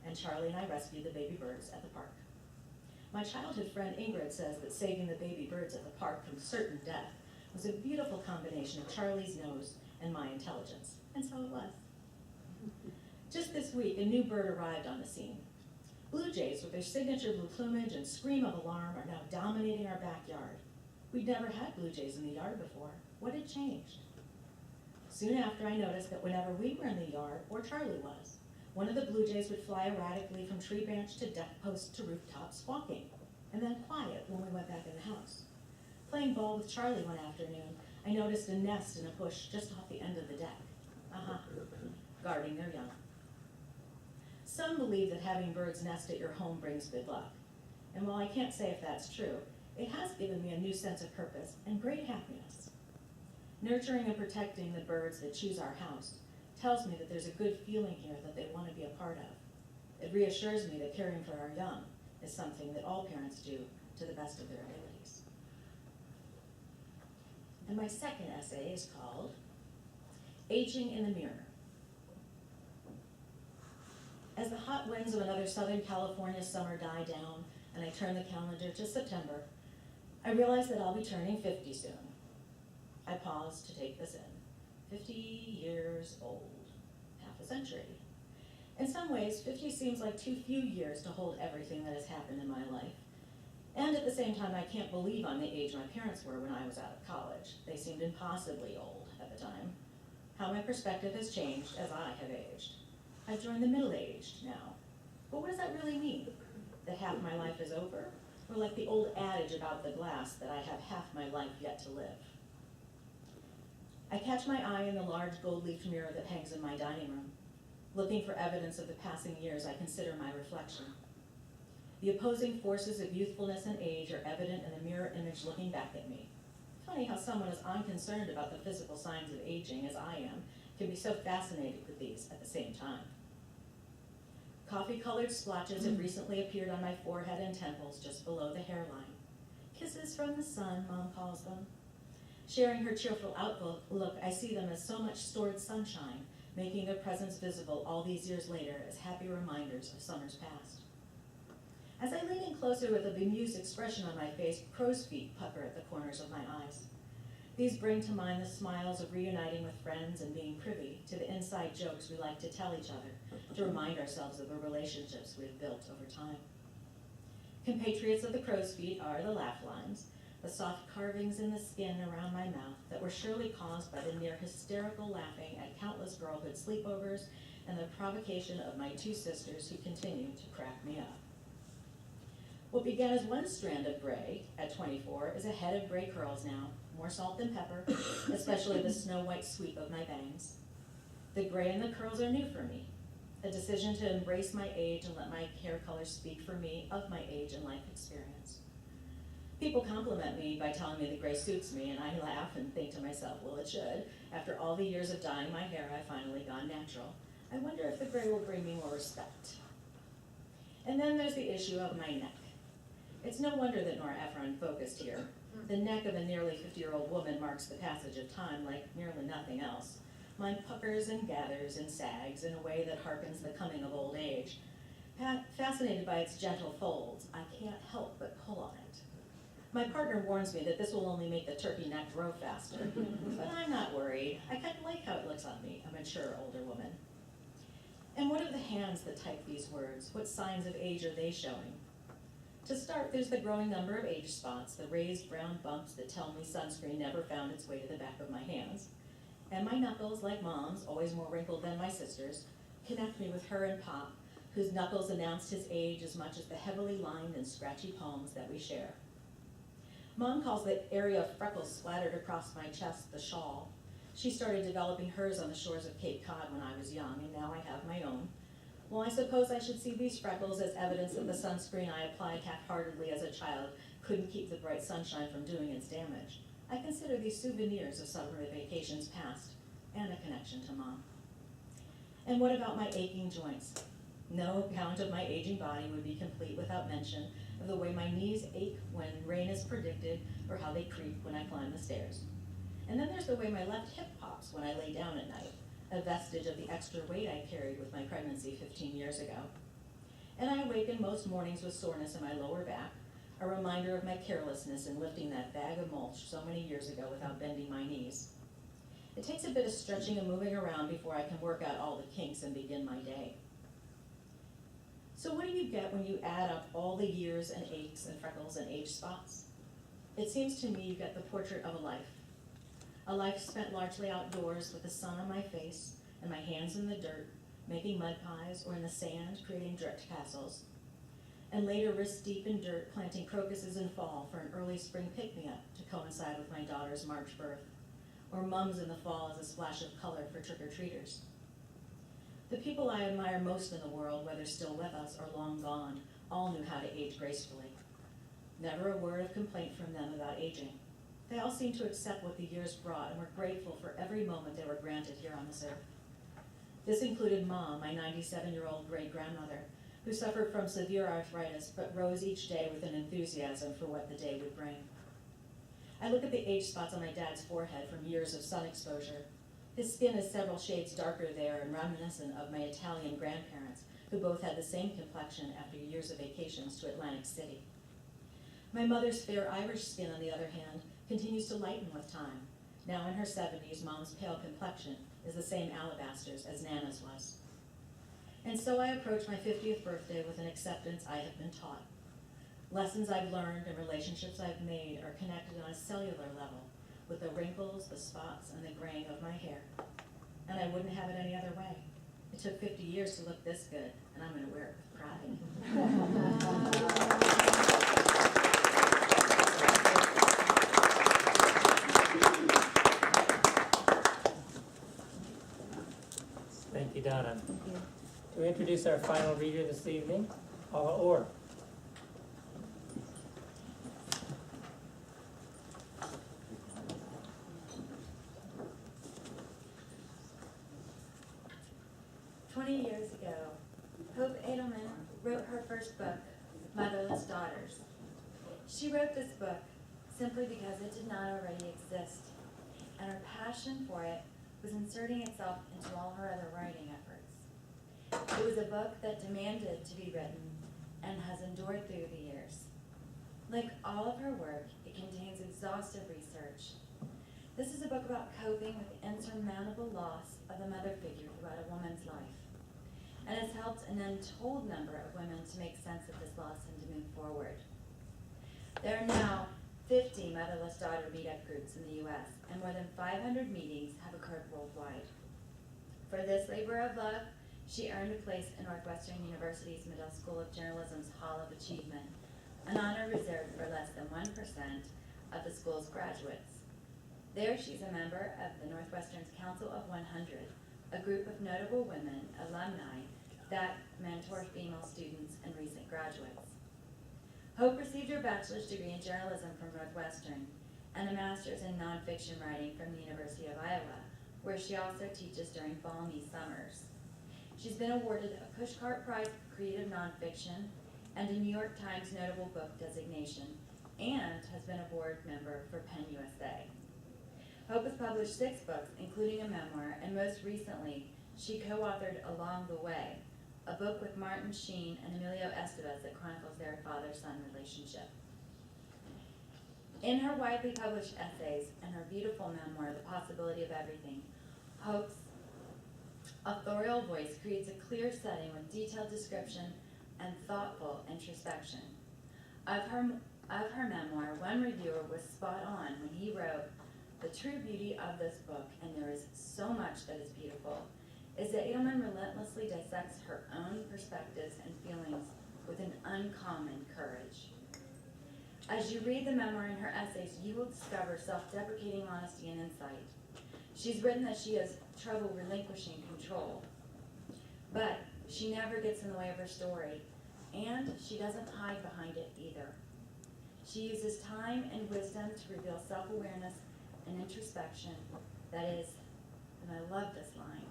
and Charlie and I rescued the baby birds at the park. My childhood friend Ingrid says that saving the baby birds at the park from certain death was a beautiful combination of Charlie's nose and my intelligence, and so it was. Just this week, a new bird arrived on the scene. Blue jays, with their signature blue plumage and scream of alarm, are now dominating our backyard. We'd never had blue jays in the yard before. What had changed? Soon after, I noticed that whenever we were in the yard, or Charlie was, one of the blue jays would fly erratically from tree branch to deck post to rooftop, squawking, and then quiet when we went back in the house. Playing ball with Charlie one afternoon, I noticed a nest in a bush just off the end of the deck. Guarding their young. Some believe that having birds nest at your home brings good luck. And while I can't say if that's true, it has given me a new sense of purpose and great happiness. Nurturing and protecting the birds that choose our house tells me that there's a good feeling here that they want to be a part of. It reassures me that caring for our young is something that all parents do to the best of their abilities. And my second essay is called Aging in the Mirror. As the hot winds of another Southern California summer die down and I turn the calendar to September, I realize that I'll be turning 50 soon. I pause to take this in. 50 years old, half a century. In some ways, 50 seems like too few years to hold everything that has happened in my life. And at the same time, I can't believe I'm the age my parents were when I was out of college. They seemed impossibly old at the time. How my perspective has changed as I have aged. I've joined the middle-aged now. But what does that really mean? That half my life is over? Or like the old adage about the glass, that I have half my life yet to live? I catch my eye in the large gold-leaf mirror that hangs in my dining room. Looking for evidence of the passing years, I consider my reflection. The opposing forces of youthfulness and age are evident in the mirror image looking back at me. Funny how someone as unconcerned about the physical signs of aging as I am can be so fascinated with these at the same time. Coffee-colored splotches have recently appeared on my forehead and temples just below the hairline. Kisses from the sun, Mom calls them. Sharing her cheerful outlook, I see them as so much stored sunshine, making their presence visible all these years later as happy reminders of summers past. As I lean in closer with a bemused expression on my face, crow's feet pucker at the corners of my eyes. These bring to mind the smiles of reuniting with friends and being privy to the inside jokes we like to tell each other to remind ourselves of the relationships we have built over time. Compatriots of the crow's feet are the laugh lines, the soft carvings in the skin around my mouth that were surely caused by the near hysterical laughing at countless girlhood sleepovers and the provocation of my two sisters who continue to crack me up. What began as one strand of gray at 24 is a head of gray curls now, more salt than pepper, especially the snow-white sweep of my bangs. The gray and the curls are new for me, a decision to embrace my age and let my hair color speak for me of my age and life experience. People compliment me by telling me the gray suits me, and I laugh and think to myself, well, it should. After all the years of dyeing my hair, I've finally gone natural. I wonder if the gray will bring me more respect. And then there's the issue of my neck. It's no wonder that Nora Ephron focused here. The neck of a nearly 50-year-old woman marks the passage of time like nearly nothing else. Mine puckers and gathers and sags in a way that harkens the coming of old age. Fascinated by its gentle folds, I can't help but pull on it. My partner warns me that this will only make the turkey neck grow faster, but I'm not worried. I kind of like how it looks on me, a mature older woman. And what of the hands that type these words? What signs of age are they showing? To start, there's the growing number of age spots, the raised brown bumps that tell me sunscreen never found its way to the back of my hands. And my knuckles, like Mom's, always more wrinkled than my sister's, connect me with her and Pop, whose knuckles announced his age as much as the heavily lined and scratchy palms that we share. Mom calls the area of freckles splattered across my chest the shawl. She started developing hers on the shores of Cape Cod when I was young, and now I have my own. Well, I suppose I should see these freckles as evidence that the sunscreen I applied half-heartedly as a child couldn't keep the bright sunshine from doing its damage. I consider these souvenirs of summer vacations past and a connection to Mom. And what about my aching joints? No account of my aging body would be complete without mention of the way my knees ache when rain is predicted or how they creak when I climb the stairs. And then there's the way my left hip pops when I lay down at night, a vestige of the extra weight I carried with my pregnancy 15 years ago. And I awaken most mornings with soreness in my lower back, a reminder of my carelessness in lifting that bag of mulch so many years ago without bending my knees. It takes a bit of stretching and moving around before I can work out all the kinks and begin my day. So what do you get when you add up all the years and aches and freckles and age spots? It seems to me you get the portrait of a life spent largely outdoors with the sun on my face and my hands in the dirt, making mud pies or in the sand, creating drift castles, and later wrist deep in dirt, planting crocuses in fall for an early spring pick-me-up to coincide with my daughter's March birth, or mums in the fall as a splash of color for trick-or-treaters. The people I admire most in the world, whether still with us or long gone, all knew how to age gracefully. Never a word of complaint from them about aging. They all seemed to accept what the years brought and were grateful for every moment they were granted here on this earth. This included Mom, my 97-year-old great-grandmother, who suffered from severe arthritis but rose each day with an enthusiasm for what the day would bring. I look at the age spots on my dad's forehead from years of sun exposure. His skin is several shades darker there and reminiscent of my Italian grandparents, who both had the same complexion after years of vacations to Atlantic City. My mother's fair Irish skin, on the other hand, continues to lighten with time. Now in her 70s, Mom's pale complexion is the same alabasters as Nana's was. And so I approach my 50th birthday with an acceptance I have been taught. Lessons I've learned and relationships I've made are connected on a cellular level with the wrinkles, the spots, and the graying of my hair. And I wouldn't have it any other way. It took 50 years to look this good, and I'm gonna wear it with pride. Thank you, Donna. To introduce our final reader this evening, Paula Orr. 20 years ago, Hope Edelman wrote her first book, Motherless Daughters. She wrote this book simply because it did not already exist, and her passion for it was inserting itself into all her other writing efforts. It was a book that demanded to be written and has endured through the years. Like all of her work, it contains exhaustive research. This is a book about coping with the insurmountable loss of the mother figure throughout a woman's life, and has helped an untold number of women to make sense of this loss and to move forward. There are now 50 motherless daughter meetup groups in the U.S., and more than 500 meetings have occurred worldwide. For this labor of love, she earned a place in Northwestern University's Middle School of Journalism's Hall of Achievement, an honor reserved for less than 1% of the school's graduates. There, she's a member of the Northwestern's Council of 100, a group of notable women, alumni, that mentor female students and recent graduates. Hope received her bachelor's degree in journalism from Northwestern and a master's in nonfiction writing from the University of Iowa, where she also teaches during balmy summers. She's been awarded a Pushcart Prize for Creative Nonfiction and a New York Times Notable Book designation, and has been a board member for PEN USA. Hope has published 6 books, including a memoir, and most recently, she co-authored Along the Way, a book with Martin Sheen and Emilio Estevez that chronicles their father-son relationship. In her widely published essays and her beautiful memoir, The Possibility of Everything, Hope's authorial voice creates a clear setting with detailed description and thoughtful introspection. Of her memoir, one reviewer was spot on when he wrote, "The true beauty of this book, and there is so much that is beautiful, is that Edelman relentlessly dissects her own perspectives and feelings with an uncommon courage." As you read the memoir and her essays, you will discover self-deprecating honesty and insight. She's written that she has trouble relinquishing control, but she never gets in the way of her story, and she doesn't hide behind it either. She uses time and wisdom to reveal self-awareness and introspection that is, and I love this line,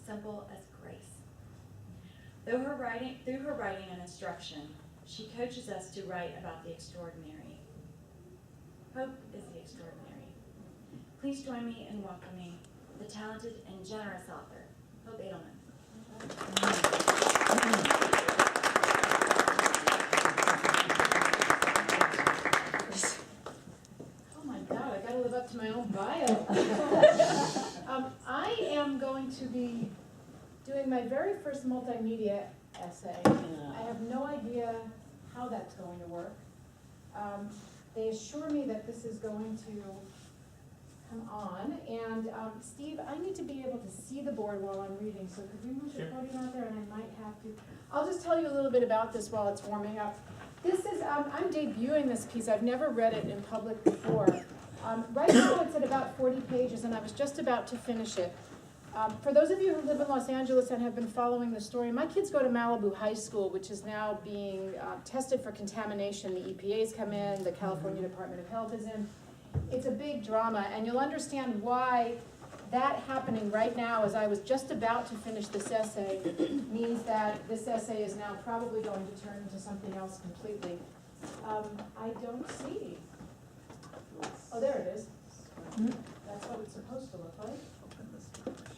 simple as grace. Through her writing and instruction, she coaches us to write about the extraordinary. Hope is the extraordinary. Please join me in welcoming the talented and generous author, Hope Edelman. Oh my God, I gotta live up to my own bio. I am going to be doing my very first multimedia essay. I have no idea how that's going to work. They assure me that this is going to come on, and Steve, I need to be able to see the board while I'm reading, so could we move the podium out there, and I might have to. I'll just tell you a little bit about this while it's warming up. This is, I'm debuting this piece. I've never read it in public before. Right now it's at about 40 pages, and I was just about to finish it. For those of you who live in Los Angeles and have been following the story, my kids go to Malibu High School, which is now being tested for contamination. The EPA's come in, the California Department of Health is in. It's a big drama, and you'll understand why that happening right now, as I was just about to finish this essay, means that this essay is now probably going to turn into something else completely. I don't see. Oh, there it is. That's what it's supposed to look like.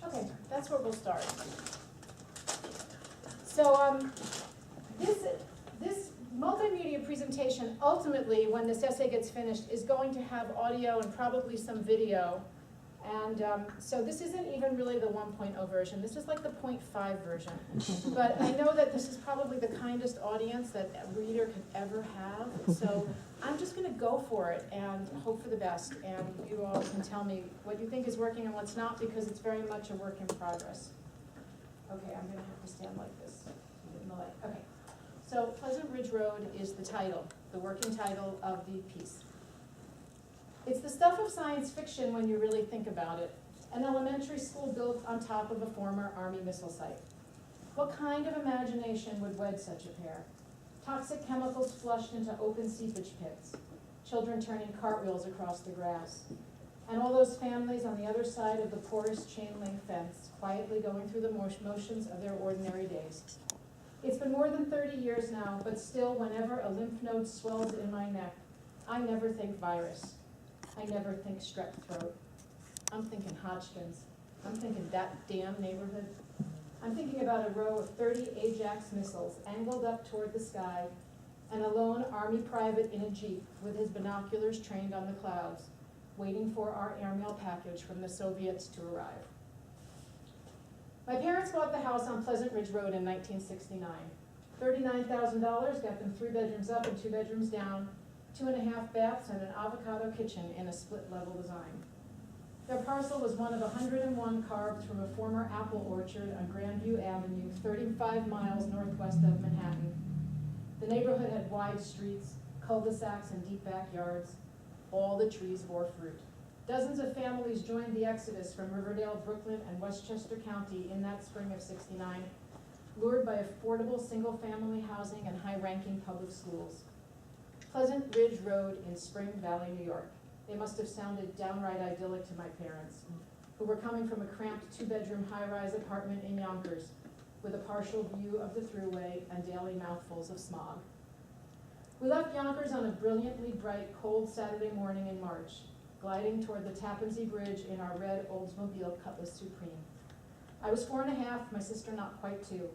Okay, that's where we'll start. So this multimedia presentation, ultimately, when this essay gets finished, is going to have audio and probably some video. And so this isn't even really the 1.0 version. This is like the 0.5 version. But I know that this is probably the kindest audience that a reader could ever have. So I'm just going to go for it and hope for the best. And you all can tell me what you think is working and what's not, because it's very much a work in progress. Okay, I'm going to have to stand like this. In the light. Okay. So Pleasant Ridge Road is the title, the working title of the piece. It's the stuff of science fiction when you really think about it. An elementary school built on top of a former Army missile site. What kind of imagination would wed such a pair? Toxic chemicals flushed into open seepage pits. Children turning cartwheels across the grass. and all those families on the other side of the porous chain link fence, quietly going through the motions of their ordinary days. It's been more than 30 years now, but still, whenever a lymph node swells in my neck, I never think virus. I never think strep throat. I'm thinking Hodgkin's. I'm thinking that damn neighborhood. I'm thinking about a row of 30 Ajax missiles angled up toward the sky, and a lone Army private in a Jeep with his binoculars trained on the clouds, waiting for our airmail package from the Soviets to arrive. My parents bought the house on Pleasant Ridge Road in 1969. $39,000 got them 3 bedrooms up and 2 bedrooms down, 2.5 baths and an avocado kitchen in a split-level design. Their parcel was one of 101 carved from a former apple orchard on Grandview Avenue, 35 miles northwest of Manhattan. The neighborhood had wide streets, cul-de-sacs, and deep backyards. All the trees bore fruit. Dozens of families joined the exodus from Riverdale, Brooklyn, and Westchester County in that spring of '69, lured by affordable single-family housing and high-ranking public schools. Pleasant Ridge Road in Spring Valley, New York. They must have sounded downright idyllic to my parents, who were coming from a cramped 2-bedroom high-rise apartment in Yonkers, with a partial view of the thruway and daily mouthfuls of smog. We left Yonkers on a brilliantly bright, cold Saturday morning in March, gliding toward the Tappan Zee Bridge in our red Oldsmobile Cutlass Supreme. I was 4.5, my sister not quite 2.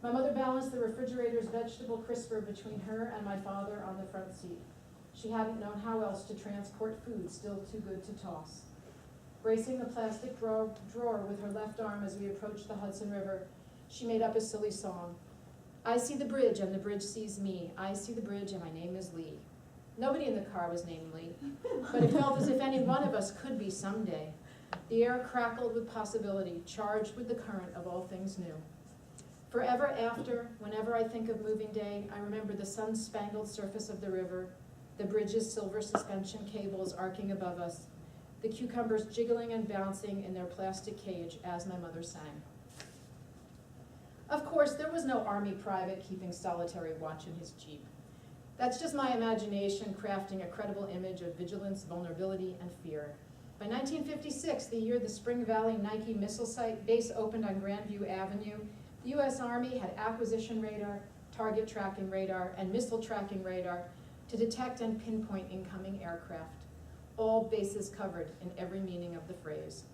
My mother balanced the refrigerator's vegetable crisper between her and my father on the front seat. She hadn't known how else to transport food still too good to toss. Bracing the plastic drawer with her left arm as we approached the Hudson River, she made up a silly song. I see the bridge and the bridge sees me. I see the bridge and my name is Lee. Nobody in the car was named Lee, but it felt as if any one of us could be someday. The air crackled with possibility, charged with the current of all things new. Forever after, whenever I think of moving day, I remember the sun-spangled surface of the river, the bridge's silver suspension cables arcing above us, the cucumbers jiggling and bouncing in their plastic cage as my mother sang. Of course, there was no Army private keeping solitary watch in his Jeep. That's just my imagination crafting a credible image of vigilance, vulnerability, and fear. By 1956, the year the Spring Valley Nike missile site base opened on Grandview Avenue, the U.S. Army had acquisition radar, target tracking radar, and missile tracking radar to detect and pinpoint incoming aircraft, all bases covered in every meaning of the phrase.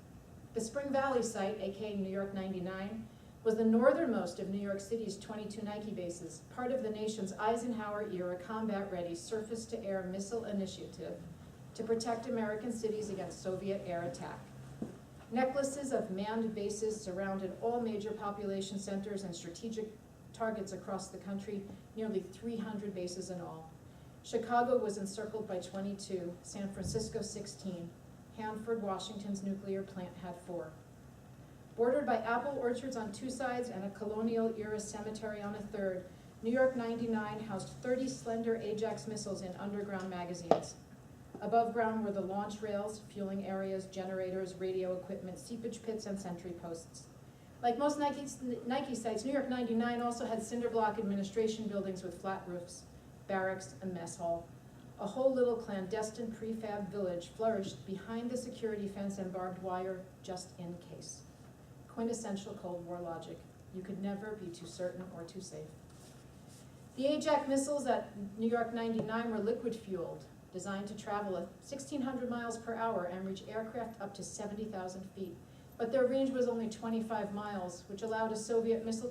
The Spring Valley site, aka New York 99, was the northernmost of New York City's 22 Nike bases, part of the nation's Eisenhower-era combat-ready surface-to-air missile initiative to protect American cities against Soviet air attack. Necklaces of manned bases surrounded all major population centers and strategic targets across the country, nearly 300 bases in all. Chicago was encircled by 22, San Francisco 16, Hanford, Washington's nuclear plant had 4. Bordered by apple orchards on 2 sides and a colonial-era cemetery on a 3rd, New York 99 housed 30 slender Ajax missiles in underground magazines. Above ground were the launch rails, fueling areas, generators, radio equipment, seepage pits, and sentry posts. Like most Nike sites, New York 99 also had cinder block administration buildings with flat roofs, barracks, and mess hall. A whole little clandestine prefab village flourished behind the security fence and barbed wire just in case. Quintessential Cold War logic. You could never be too certain or too safe. The Ajax missiles at New York 99 were liquid-fueled, designed to travel at 1,600 miles per hour and reach aircraft up to 70,000 feet. But their range was only 25 miles, which would allow a Soviet missile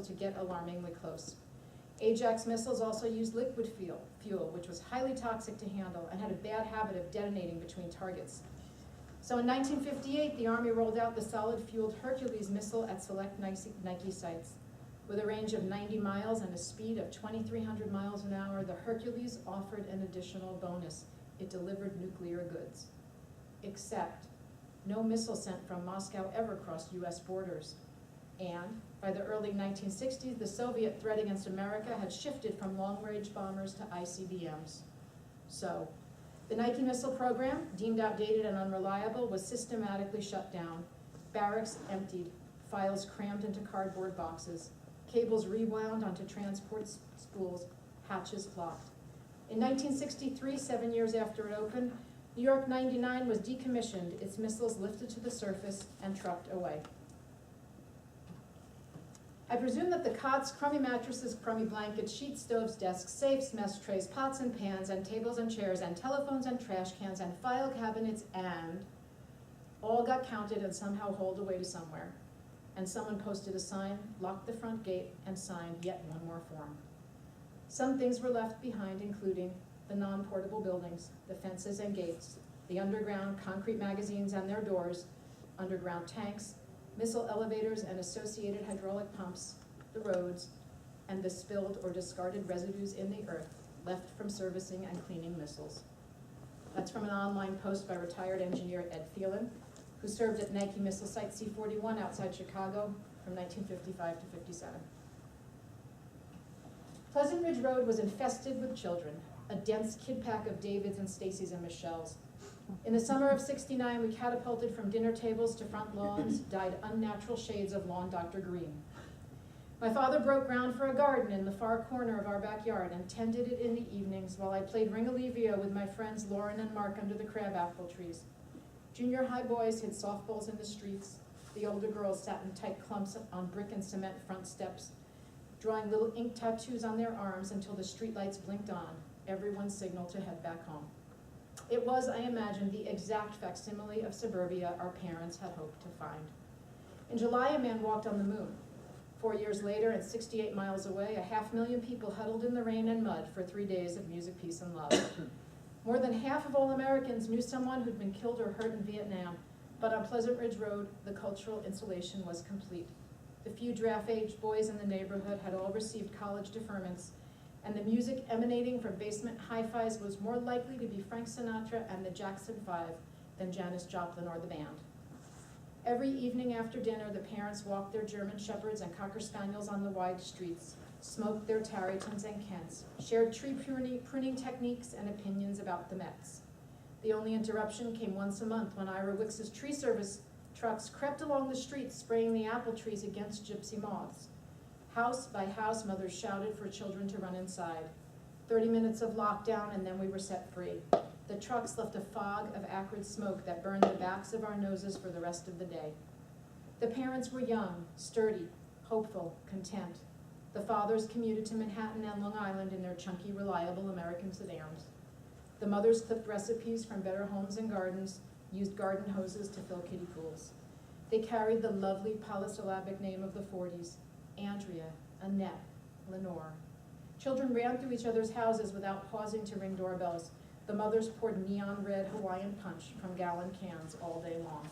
to get alarmingly close. Ajax missiles also used liquid fuel, which was highly toxic to handle and had a bad habit of detonating between targets. So in 1958, the Army rolled out the solid-fueled Hercules missile at select Nike sites. With a range of 90 miles and a speed of 2,300 miles an hour, the Hercules offered an additional bonus. It delivered nuclear goods. Except, no missile sent from Moscow ever crossed U.S. borders. And by the early 1960s, the Soviet threat against America had shifted from long-range bombers to ICBMs. So, the Nike missile program, deemed outdated and unreliable, was systematically shut down. Barracks emptied, files crammed into cardboard boxes, cables rewound onto transport spools, hatches flopped. In 1963, 7 years after it opened, New York 99 was decommissioned, its missiles lifted to the surface and trucked away. I presume that the cots, crummy mattresses, crummy blankets, sheet stoves, desks, safes, mess trays, pots and pans, and tables and chairs, and telephones and trash cans, and file cabinets, and all got counted and somehow hauled away to somewhere. And someone posted a sign, locked the front gate, and signed yet one more form. Some things were left behind, including the non-portable buildings, the fences and gates, the underground concrete magazines and their doors, underground tanks, missile elevators and associated hydraulic pumps, the roads, and the spilled or discarded residues in the earth left from servicing and cleaning missiles. That's from an online post by retired engineer Ed Phelan, who served at Nike Missile Site C-41 outside Chicago from 1955 to 57. Pleasant Ridge Road was infested with children, a dense kid pack of Davids and Stacys and Michelles. In the summer of '69, we catapulted from dinner tables to front lawns, dyed unnatural shades of lawn Dr. Green. My father broke ground for a garden in the far corner of our backyard and tended it in the evenings while I played ring-a-levio with my friends Lauren and Mark under the crabapple trees. Junior high boys hit softballs in the streets. The older girls sat in tight clumps on brick and cement front steps, drawing little ink tattoos on their arms until the streetlights blinked on, everyone's signal to head back home. It was, I imagine, the exact facsimile of suburbia our parents had hoped to find. In July, a man walked on the moon. 4 years later, and 68 miles away, 500,000 people huddled in the rain and mud for 3 days of music, peace, and love. More than half of all Americans knew someone who'd been killed or hurt in Vietnam, but on Pleasant Ridge Road, the cultural insulation was complete. The few draft-age boys in the neighborhood had all received college deferments, and the music emanating from basement hi-fis was more likely to be Frank Sinatra and the Jackson 5 than Janis Joplin or the band. Every evening after dinner, the parents walked their German Shepherds and Cocker Spaniels on the wide streets, smoked their Tarrytons and Kents, shared tree pruning techniques and opinions about the Mets. The only interruption came once a month when Ira Wicks's tree service trucks crept along the streets spraying the apple trees against gypsy moths. House by house, mothers shouted for children to run inside. 30 minutes of lockdown, and then we were set free. The trucks left a fog of acrid smoke that burned the backs of our noses for the rest of the day. The parents were young, sturdy, hopeful, content. The fathers commuted to Manhattan and Long Island in their chunky, reliable American sedans. The mothers clipped recipes from Better Homes and Gardens, used garden hoses to fill kiddie pools. They carried the lovely polysyllabic name of the 40s, Andrea, Annette, Lenore. Children ran through each other's houses without pausing to ring doorbells. The mothers poured neon red Hawaiian punch from gallon cans all day long.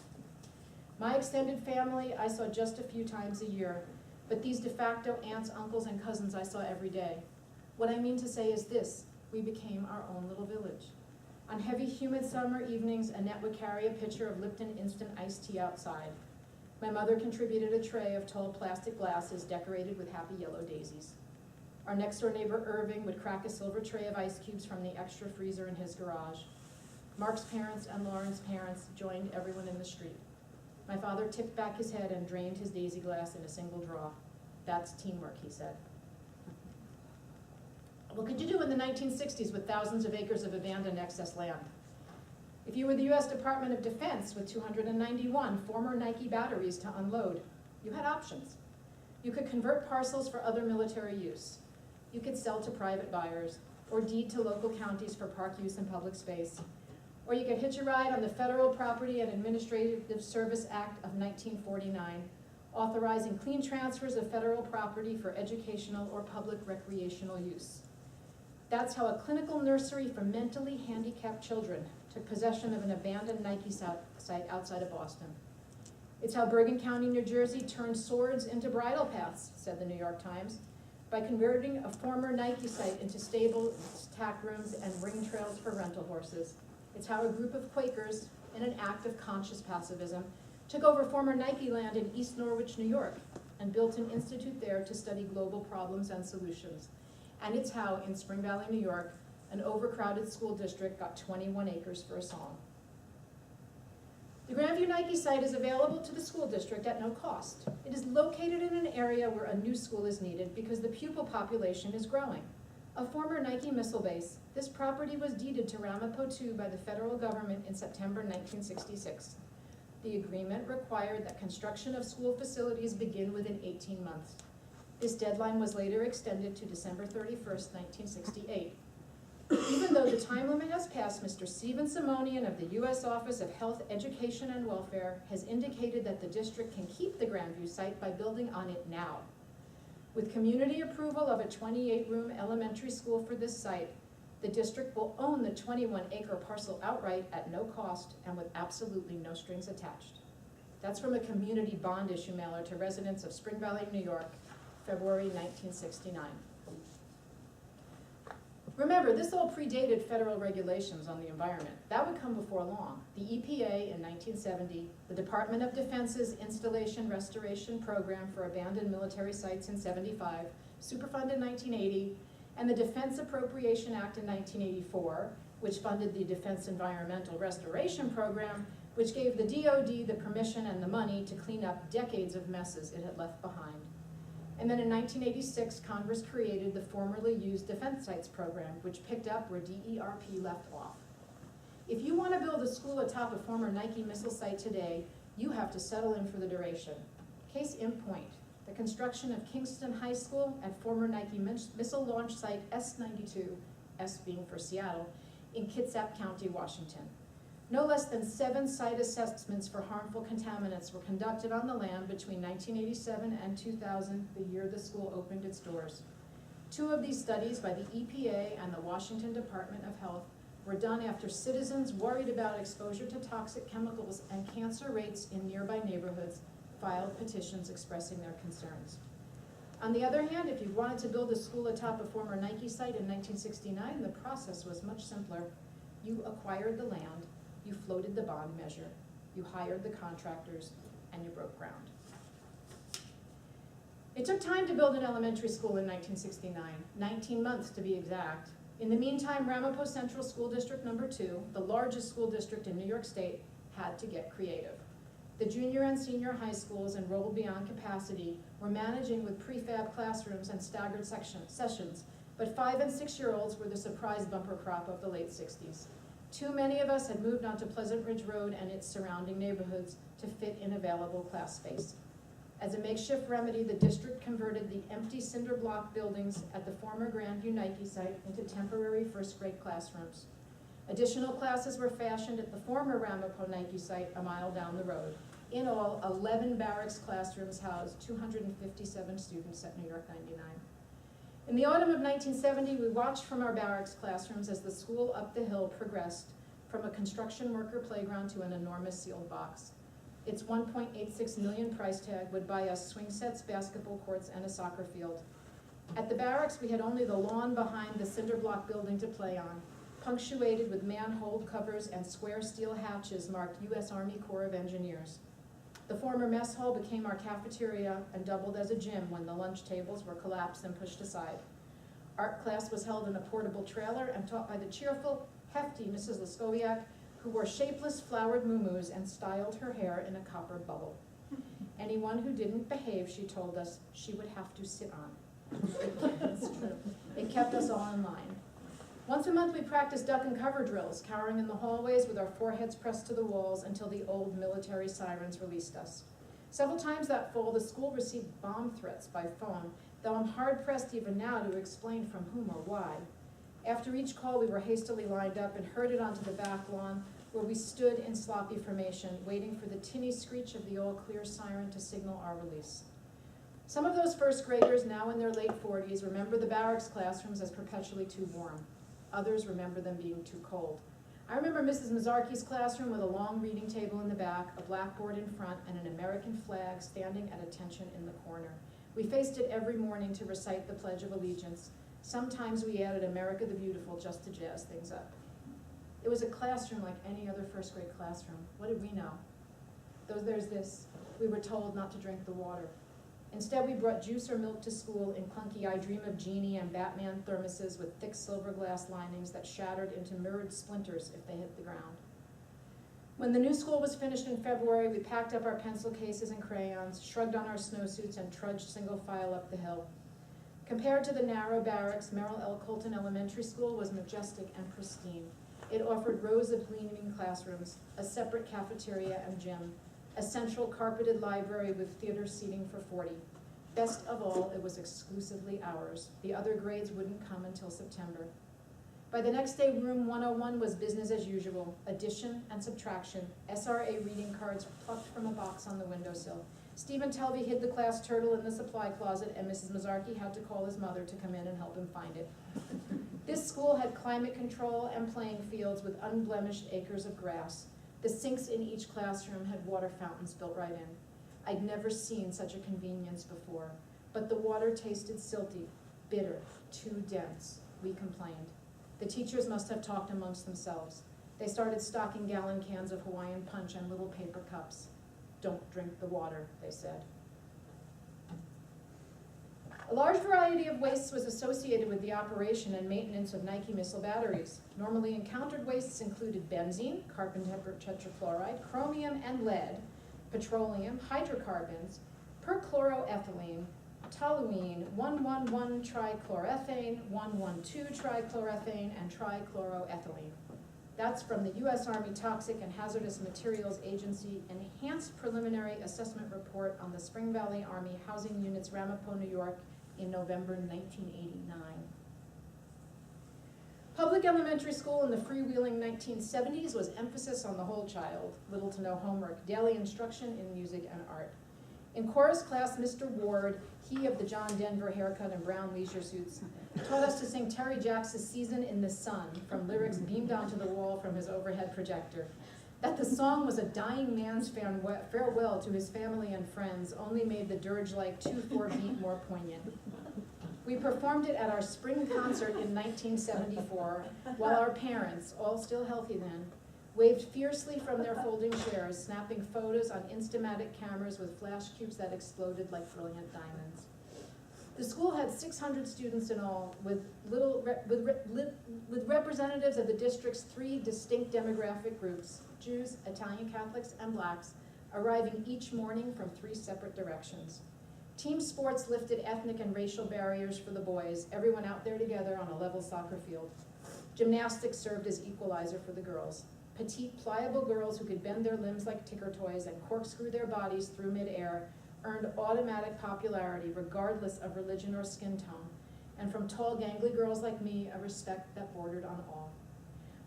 My extended family I saw just a few times a year, but these de facto aunts, uncles, and cousins I saw every day. What I mean to say is this: we became our own little village. On heavy, humid summer evenings, Annette would carry a pitcher of Lipton instant iced tea outside. My mother contributed a tray of tall plastic glasses decorated with happy yellow daisies. Our next-door neighbor, Irving, would crack a silver tray of ice cubes from the extra freezer in his garage. Mark's parents and Lauren's parents joined everyone in the street. My father tipped back his head and drained his daisy glass in a single draw. That's teamwork, he said. What could you do in the 1960s with thousands of acres of abandoned excess land? If you were the U.S. Department of Defense with 291 former Nike batteries to unload, you had options. You could convert parcels for other military use. You could sell to private buyers, or deed to local counties for park use and public space. Or you could hitch a ride on the Federal Property and Administrative Service Act of 1949, authorizing clean transfers of federal property for educational or public recreational use. That's how a clinical nursery for mentally handicapped children took possession of an abandoned Nike site outside of Boston. It's how Bergen County, New Jersey turned swords into bridle paths, said the New York Times, by converting a former Nike site into stables, tack rooms, and ring trails for rental horses. It's how a group of Quakers, in an act of conscious pacifism, took over former Nike land in East Norwich, New York, and built an institute there to study global problems and solutions. And it's how, in Spring Valley, New York, an overcrowded school district got 21 acres for a song. The Grandview Nike site is available to the school district at no cost. It is located in an area where a new school is needed because the pupil population is growing. A former Nike missile base, This property was deeded to Ramapo II by the federal government in September 1966. The agreement required that construction of school facilities begin within 18 months. This deadline was later extended to December 31st, 1968. Even though the time limit has passed, Mr. Stephen Simonian of the U.S. Office of Health, Education, and Welfare has indicated that the district can keep the Grandview site by building on it now. With community approval of a 28-room elementary school for this site, the district will own the 21-acre parcel outright at no cost and with absolutely no strings attached. That's from a community bond issue mailer to residents of Spring Valley, New York, February 1969. Remember, this all predated federal regulations on the environment. That would come before long. The EPA in 1970, the Department of Defense's Installation Restoration Program for Abandoned Military Sites in 75, Superfund in 1980, and the Defense Appropriation Act in 1984, which funded the Defense Environmental Restoration Program, which gave the DoD the permission and the money to clean up decades of messes it had left behind. And then in 1986, Congress created the formerly used Defense Sites Program, which picked up where DERP left off. If you want to build a school atop a former Nike missile site today, you have to settle in for the duration. Case in point, the construction of Kingston High School at former Nike missile launch site S-92, S being for Seattle, in Kitsap County, Washington. No less than 7 site assessments for harmful contaminants were conducted on the land between 1987 and 2000, the year the school opened its doors. 2 of these studies by the EPA and the Washington Department of Health were done after citizens worried about exposure to toxic chemicals and cancer rates in nearby neighborhoods filed petitions expressing their concerns. On the other hand, if you wanted to build a school atop a former Nike site in 1969, the process was much simpler. You acquired the land, you floated the bond measure, you hired the contractors, and you broke ground. It took time to build an elementary school in 1969, 19 months to be exact. In the meantime, Ramapo Central School District No. 2, the largest school district in New York State, had to get creative. The junior and senior high schools, enrolled beyond capacity, were managing with prefab classrooms and staggered sessions, but 5- and 6-year-olds were the surprise bumper crop of the late 60s. Too many of us had moved onto Pleasant Ridge Road and its surrounding neighborhoods to fit in available class space. As a makeshift remedy, the district converted the empty cinder block buildings at the former Grandview Nike site into temporary first-grade classrooms. Additional classes were fashioned at the former Ramapo Nike site a mile down the road. In all, 11 barracks classrooms housed 257 students at New York 99. In the autumn of 1970, we watched from our barracks classrooms as the school up the hill progressed from a construction worker playground to an enormous sealed box. Its $1.86 million price tag would buy us swing sets, basketball courts, and a soccer field. At the barracks, we had only the lawn behind the cinder block building to play on, punctuated with manhole covers and square steel hatches marked U.S. Army Corps of Engineers. The former mess hall became our cafeteria and doubled as a gym when the lunch tables were collapsed and pushed aside. Art class was held in a portable trailer and taught by the cheerful, hefty Mrs. Laskowiak, who wore shapeless flowered muumuus and styled her hair in a copper bubble. Anyone who didn't behave, she told us, she would have to sit on. It's true. It kept us all in line. Once a month we practiced duck and cover drills, cowering in the hallways with our foreheads pressed to the walls until the old military sirens released us. Several times that fall, the school received bomb threats by phone, though I'm hard-pressed even now to explain from whom or why. After each call, we were hastily lined up and herded onto the back lawn, where we stood in sloppy formation, waiting for the tinny screech of the all-clear siren to signal our release. Some of those first graders, now in their late 40s, remember the barracks classrooms as perpetually too warm. Others remember them being too cold. I remember Mrs. Mazzarchi's classroom with a long reading table in the back, a blackboard in front, and an American flag standing at attention in the corner. We faced it every morning to recite the Pledge of Allegiance. Sometimes we added America the Beautiful just to jazz things up. It was a classroom like any other first grade classroom. What did we know? There's this. We were told not to drink the water. Instead, we brought juice or milk to school in clunky I Dream of Genie and Batman thermoses with thick silver glass linings that shattered into mirrored splinters if they hit the ground. When the new school was finished in February, we packed up our pencil cases and crayons, shrugged on our snowsuits, and trudged single file up the hill. Compared to the narrow barracks, Merrill L. Colton Elementary School was majestic and pristine. It offered rows of gleaming classrooms, a separate cafeteria and gym, a central carpeted library with theater seating for 40. Best of all, it was exclusively ours. The other grades wouldn't come until September. By the next day, room 101 was business as usual, addition and subtraction, SRA reading cards plucked from a box on the windowsill. Stephen Telby hid the class turtle in the supply closet, and Mrs. Mazzarchi had to call his mother to come in and help him find it. This school had climate control and playing fields with unblemished acres of grass. The sinks in each classroom had water fountains built right in. I'd never seen such a convenience before, but the water tasted silty, bitter, too dense. We complained. The teachers must have talked amongst themselves. They started stocking gallon cans of Hawaiian punch and little paper cups. Don't drink the water, they said. A large variety of wastes was associated with the operation and maintenance of Nike missile batteries. Normally encountered wastes included benzene, carbon tetrachloride, chromium and lead, petroleum, hydrocarbons, perchloroethylene, toluene, 1,1,1-trichloroethane, 1,1,2-trichloroethane, and trichloroethylene. That's from the U.S. Army Toxic and Hazardous Materials Agency Enhanced Preliminary Assessment Report on the Spring Valley Army Housing Units, Ramapo, New York, in November 1989. Public elementary school in the freewheeling 1970s was emphasis on the whole child, little to no homework, daily instruction in music and art. In chorus class, Mr. Ward, he of the John Denver haircut and brown leisure suits, taught us to sing Terry Jacks' Season in the Sun from lyrics beamed onto the wall from his overhead projector. That the song was a dying man's farewell to his family and friends only made the dirge-like 2/4 beat more poignant. We performed it at our spring concert in 1974, while our parents, all still healthy then, waved fiercely from their folding chairs, snapping photos on Instamatic cameras with flash cubes that exploded like brilliant diamonds. The school had 600 students in all, with representatives of the district's 3 distinct demographic groups, Jews, Italian Catholics, and blacks, arriving each morning from 3 separate directions. Team sports lifted ethnic and racial barriers for the boys, everyone out there together on a level soccer field. Gymnastics served as equalizer for the girls. Petite, pliable girls who could bend their limbs like ticker toys and corkscrew their bodies through midair earned automatic popularity regardless of religion or skin tone, and from tall, gangly girls like me, a respect that bordered on awe.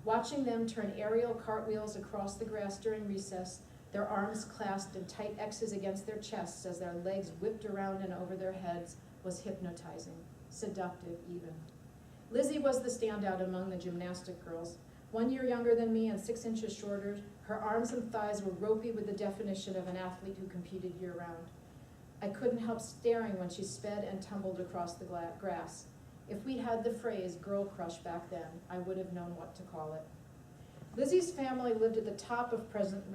Watching them turn aerial cartwheels across the grass during recess, their arms clasped in tight X's against their chests as their legs whipped around and over their heads, was hypnotizing, seductive even. Lizzie was the standout among the gymnastic girls. 1 year younger than me and 6 inches shorter, her arms and thighs were ropey with the definition of an athlete who competed year-round. I couldn't help staring when she sped and tumbled across the grass. If we had the phrase girl crush back then, I would have known what to call it. Lizzie's family lived at the top of Pleasant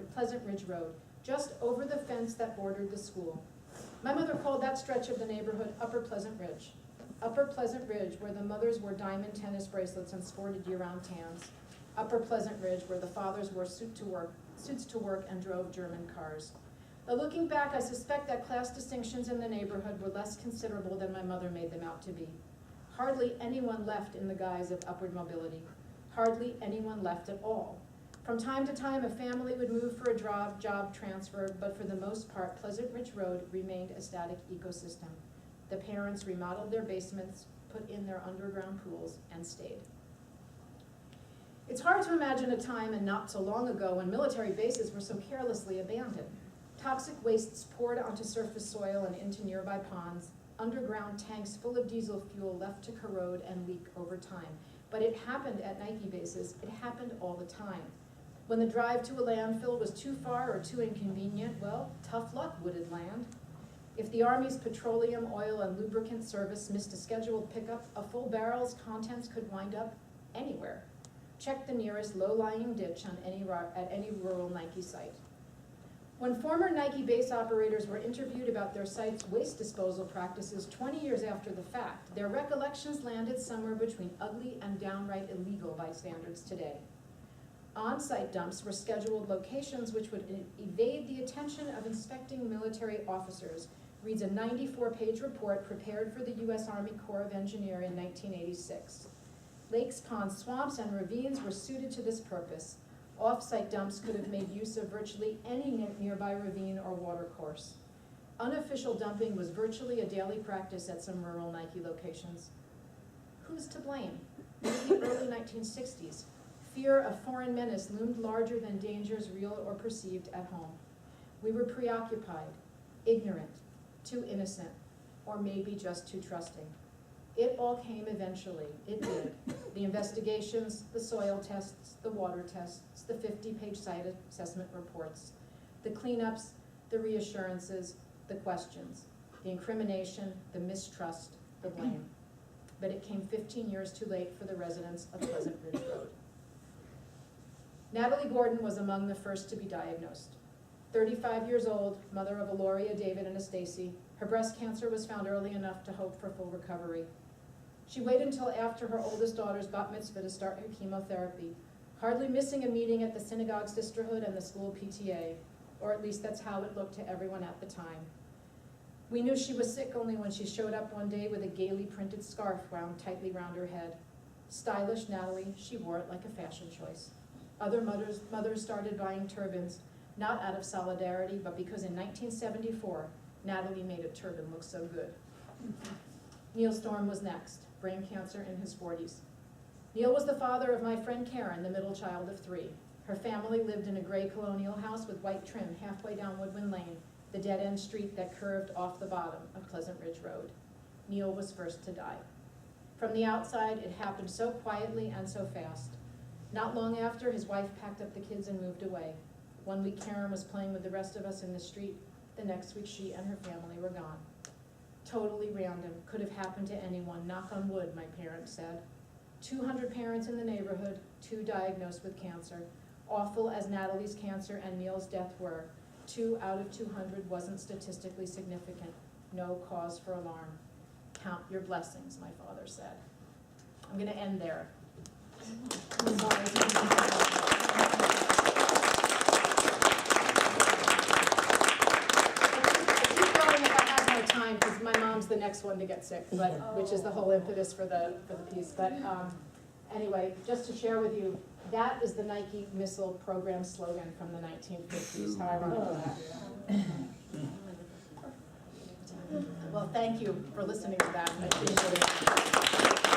Ridge Road, just over the fence that bordered the school. My mother called that stretch of the neighborhood Upper Pleasant Ridge. Upper Pleasant Ridge, where the mothers wore diamond tennis bracelets and sported year-round tans. Upper Pleasant Ridge, where the fathers wore suits to work and drove German cars. Though looking back, I suspect that class distinctions in the neighborhood were less considerable than my mother made them out to be. Hardly anyone left in the guise of upward mobility. Hardly anyone left at all. From time to time, a family would move for a job transfer, but for the most part, Pleasant Ridge Road remained a static ecosystem. The parents remodeled their basements, put in their underground pools, and stayed. It's hard to imagine a time, and not so long ago, when military bases were so carelessly abandoned. Toxic wastes poured onto surface soil and into nearby ponds, underground tanks full of diesel fuel left to corrode and leak over time. But it happened at Nike bases. It happened all the time. When the drive to a landfill was too far or too inconvenient, well, tough luck, wooded land. If the Army's petroleum, oil, and lubricant service missed a scheduled pickup, a full barrel's contents could wind up anywhere. Check the nearest low-lying ditch at any rural Nike site. When former Nike base operators were interviewed about their site's waste disposal practices 20 years after the fact, their recollections landed somewhere between ugly and downright illegal by standards today. On-site dumps were scheduled locations which would evade the attention of inspecting military officers reads a 94-page report prepared for the U.S. Army Corps of Engineers in 1986. Lakes, ponds, swamps, and ravines were suited to this purpose. Off-site dumps could have made use of virtually any nearby ravine or watercourse. Unofficial dumping was virtually a daily practice at some rural Nike locations. Who's to blame? In the early 1960s, fear of foreign menace loomed larger than dangers real or perceived at home. We were preoccupied, ignorant, too innocent, or maybe just too trusting. It all came eventually, it did. The investigations, the soil tests, the water tests, the 50-page site assessment reports, the cleanups, the reassurances, the questions, the incrimination, the mistrust, the blame. But it came 15 years too late for the residents of Pleasant Ridge Road. Natalie Gordon was among the first to be diagnosed. 35 years old, mother of a Lori, a David, and a Stacy, her breast cancer was found early enough to hope for full recovery. She waited until after her oldest daughter's bat mitzvah to start her chemotherapy, hardly missing a meeting at the synagogue sisterhood and the school PTA, or at least that's how it looked to everyone at the time. We knew she was sick only when she showed up one day with a gaily printed scarf wound tightly round her head. Stylish Natalie, she wore it like a fashion choice. Other mothers started buying turbans, not out of solidarity, but because in 1974, Natalie made a turban look so good. Neil Storm was next, brain cancer in his 40s. Neil was the father of my friend Karen, the middle child of 3. Her family lived in a gray colonial house with white trim halfway down Woodwind Lane, the dead-end street that curved off the bottom of Pleasant Ridge Road. Neil was first to die. From the outside, it happened so quietly and so fast. Not long after, his wife packed up the kids and moved away. One week, Karen was playing with the rest of us in the street. The next week, she and her family were gone. Totally random, could have happened to anyone, knock on wood, my parents said. 200 parents in the neighborhood, 2 diagnosed with cancer. Awful as Natalie's cancer and Neil's death were, 2 out of 200 wasn't statistically significant. No cause for alarm. Count your blessings, my father said. I'm gonna end there. I'm sorry. Time because my mom's the next one to get sick, but which is the whole impetus for the piece. But anyway, just to share with you, that is the Nike missile program slogan from the 1950s. How ironic that. Well, thank you for listening to that. I appreciate it.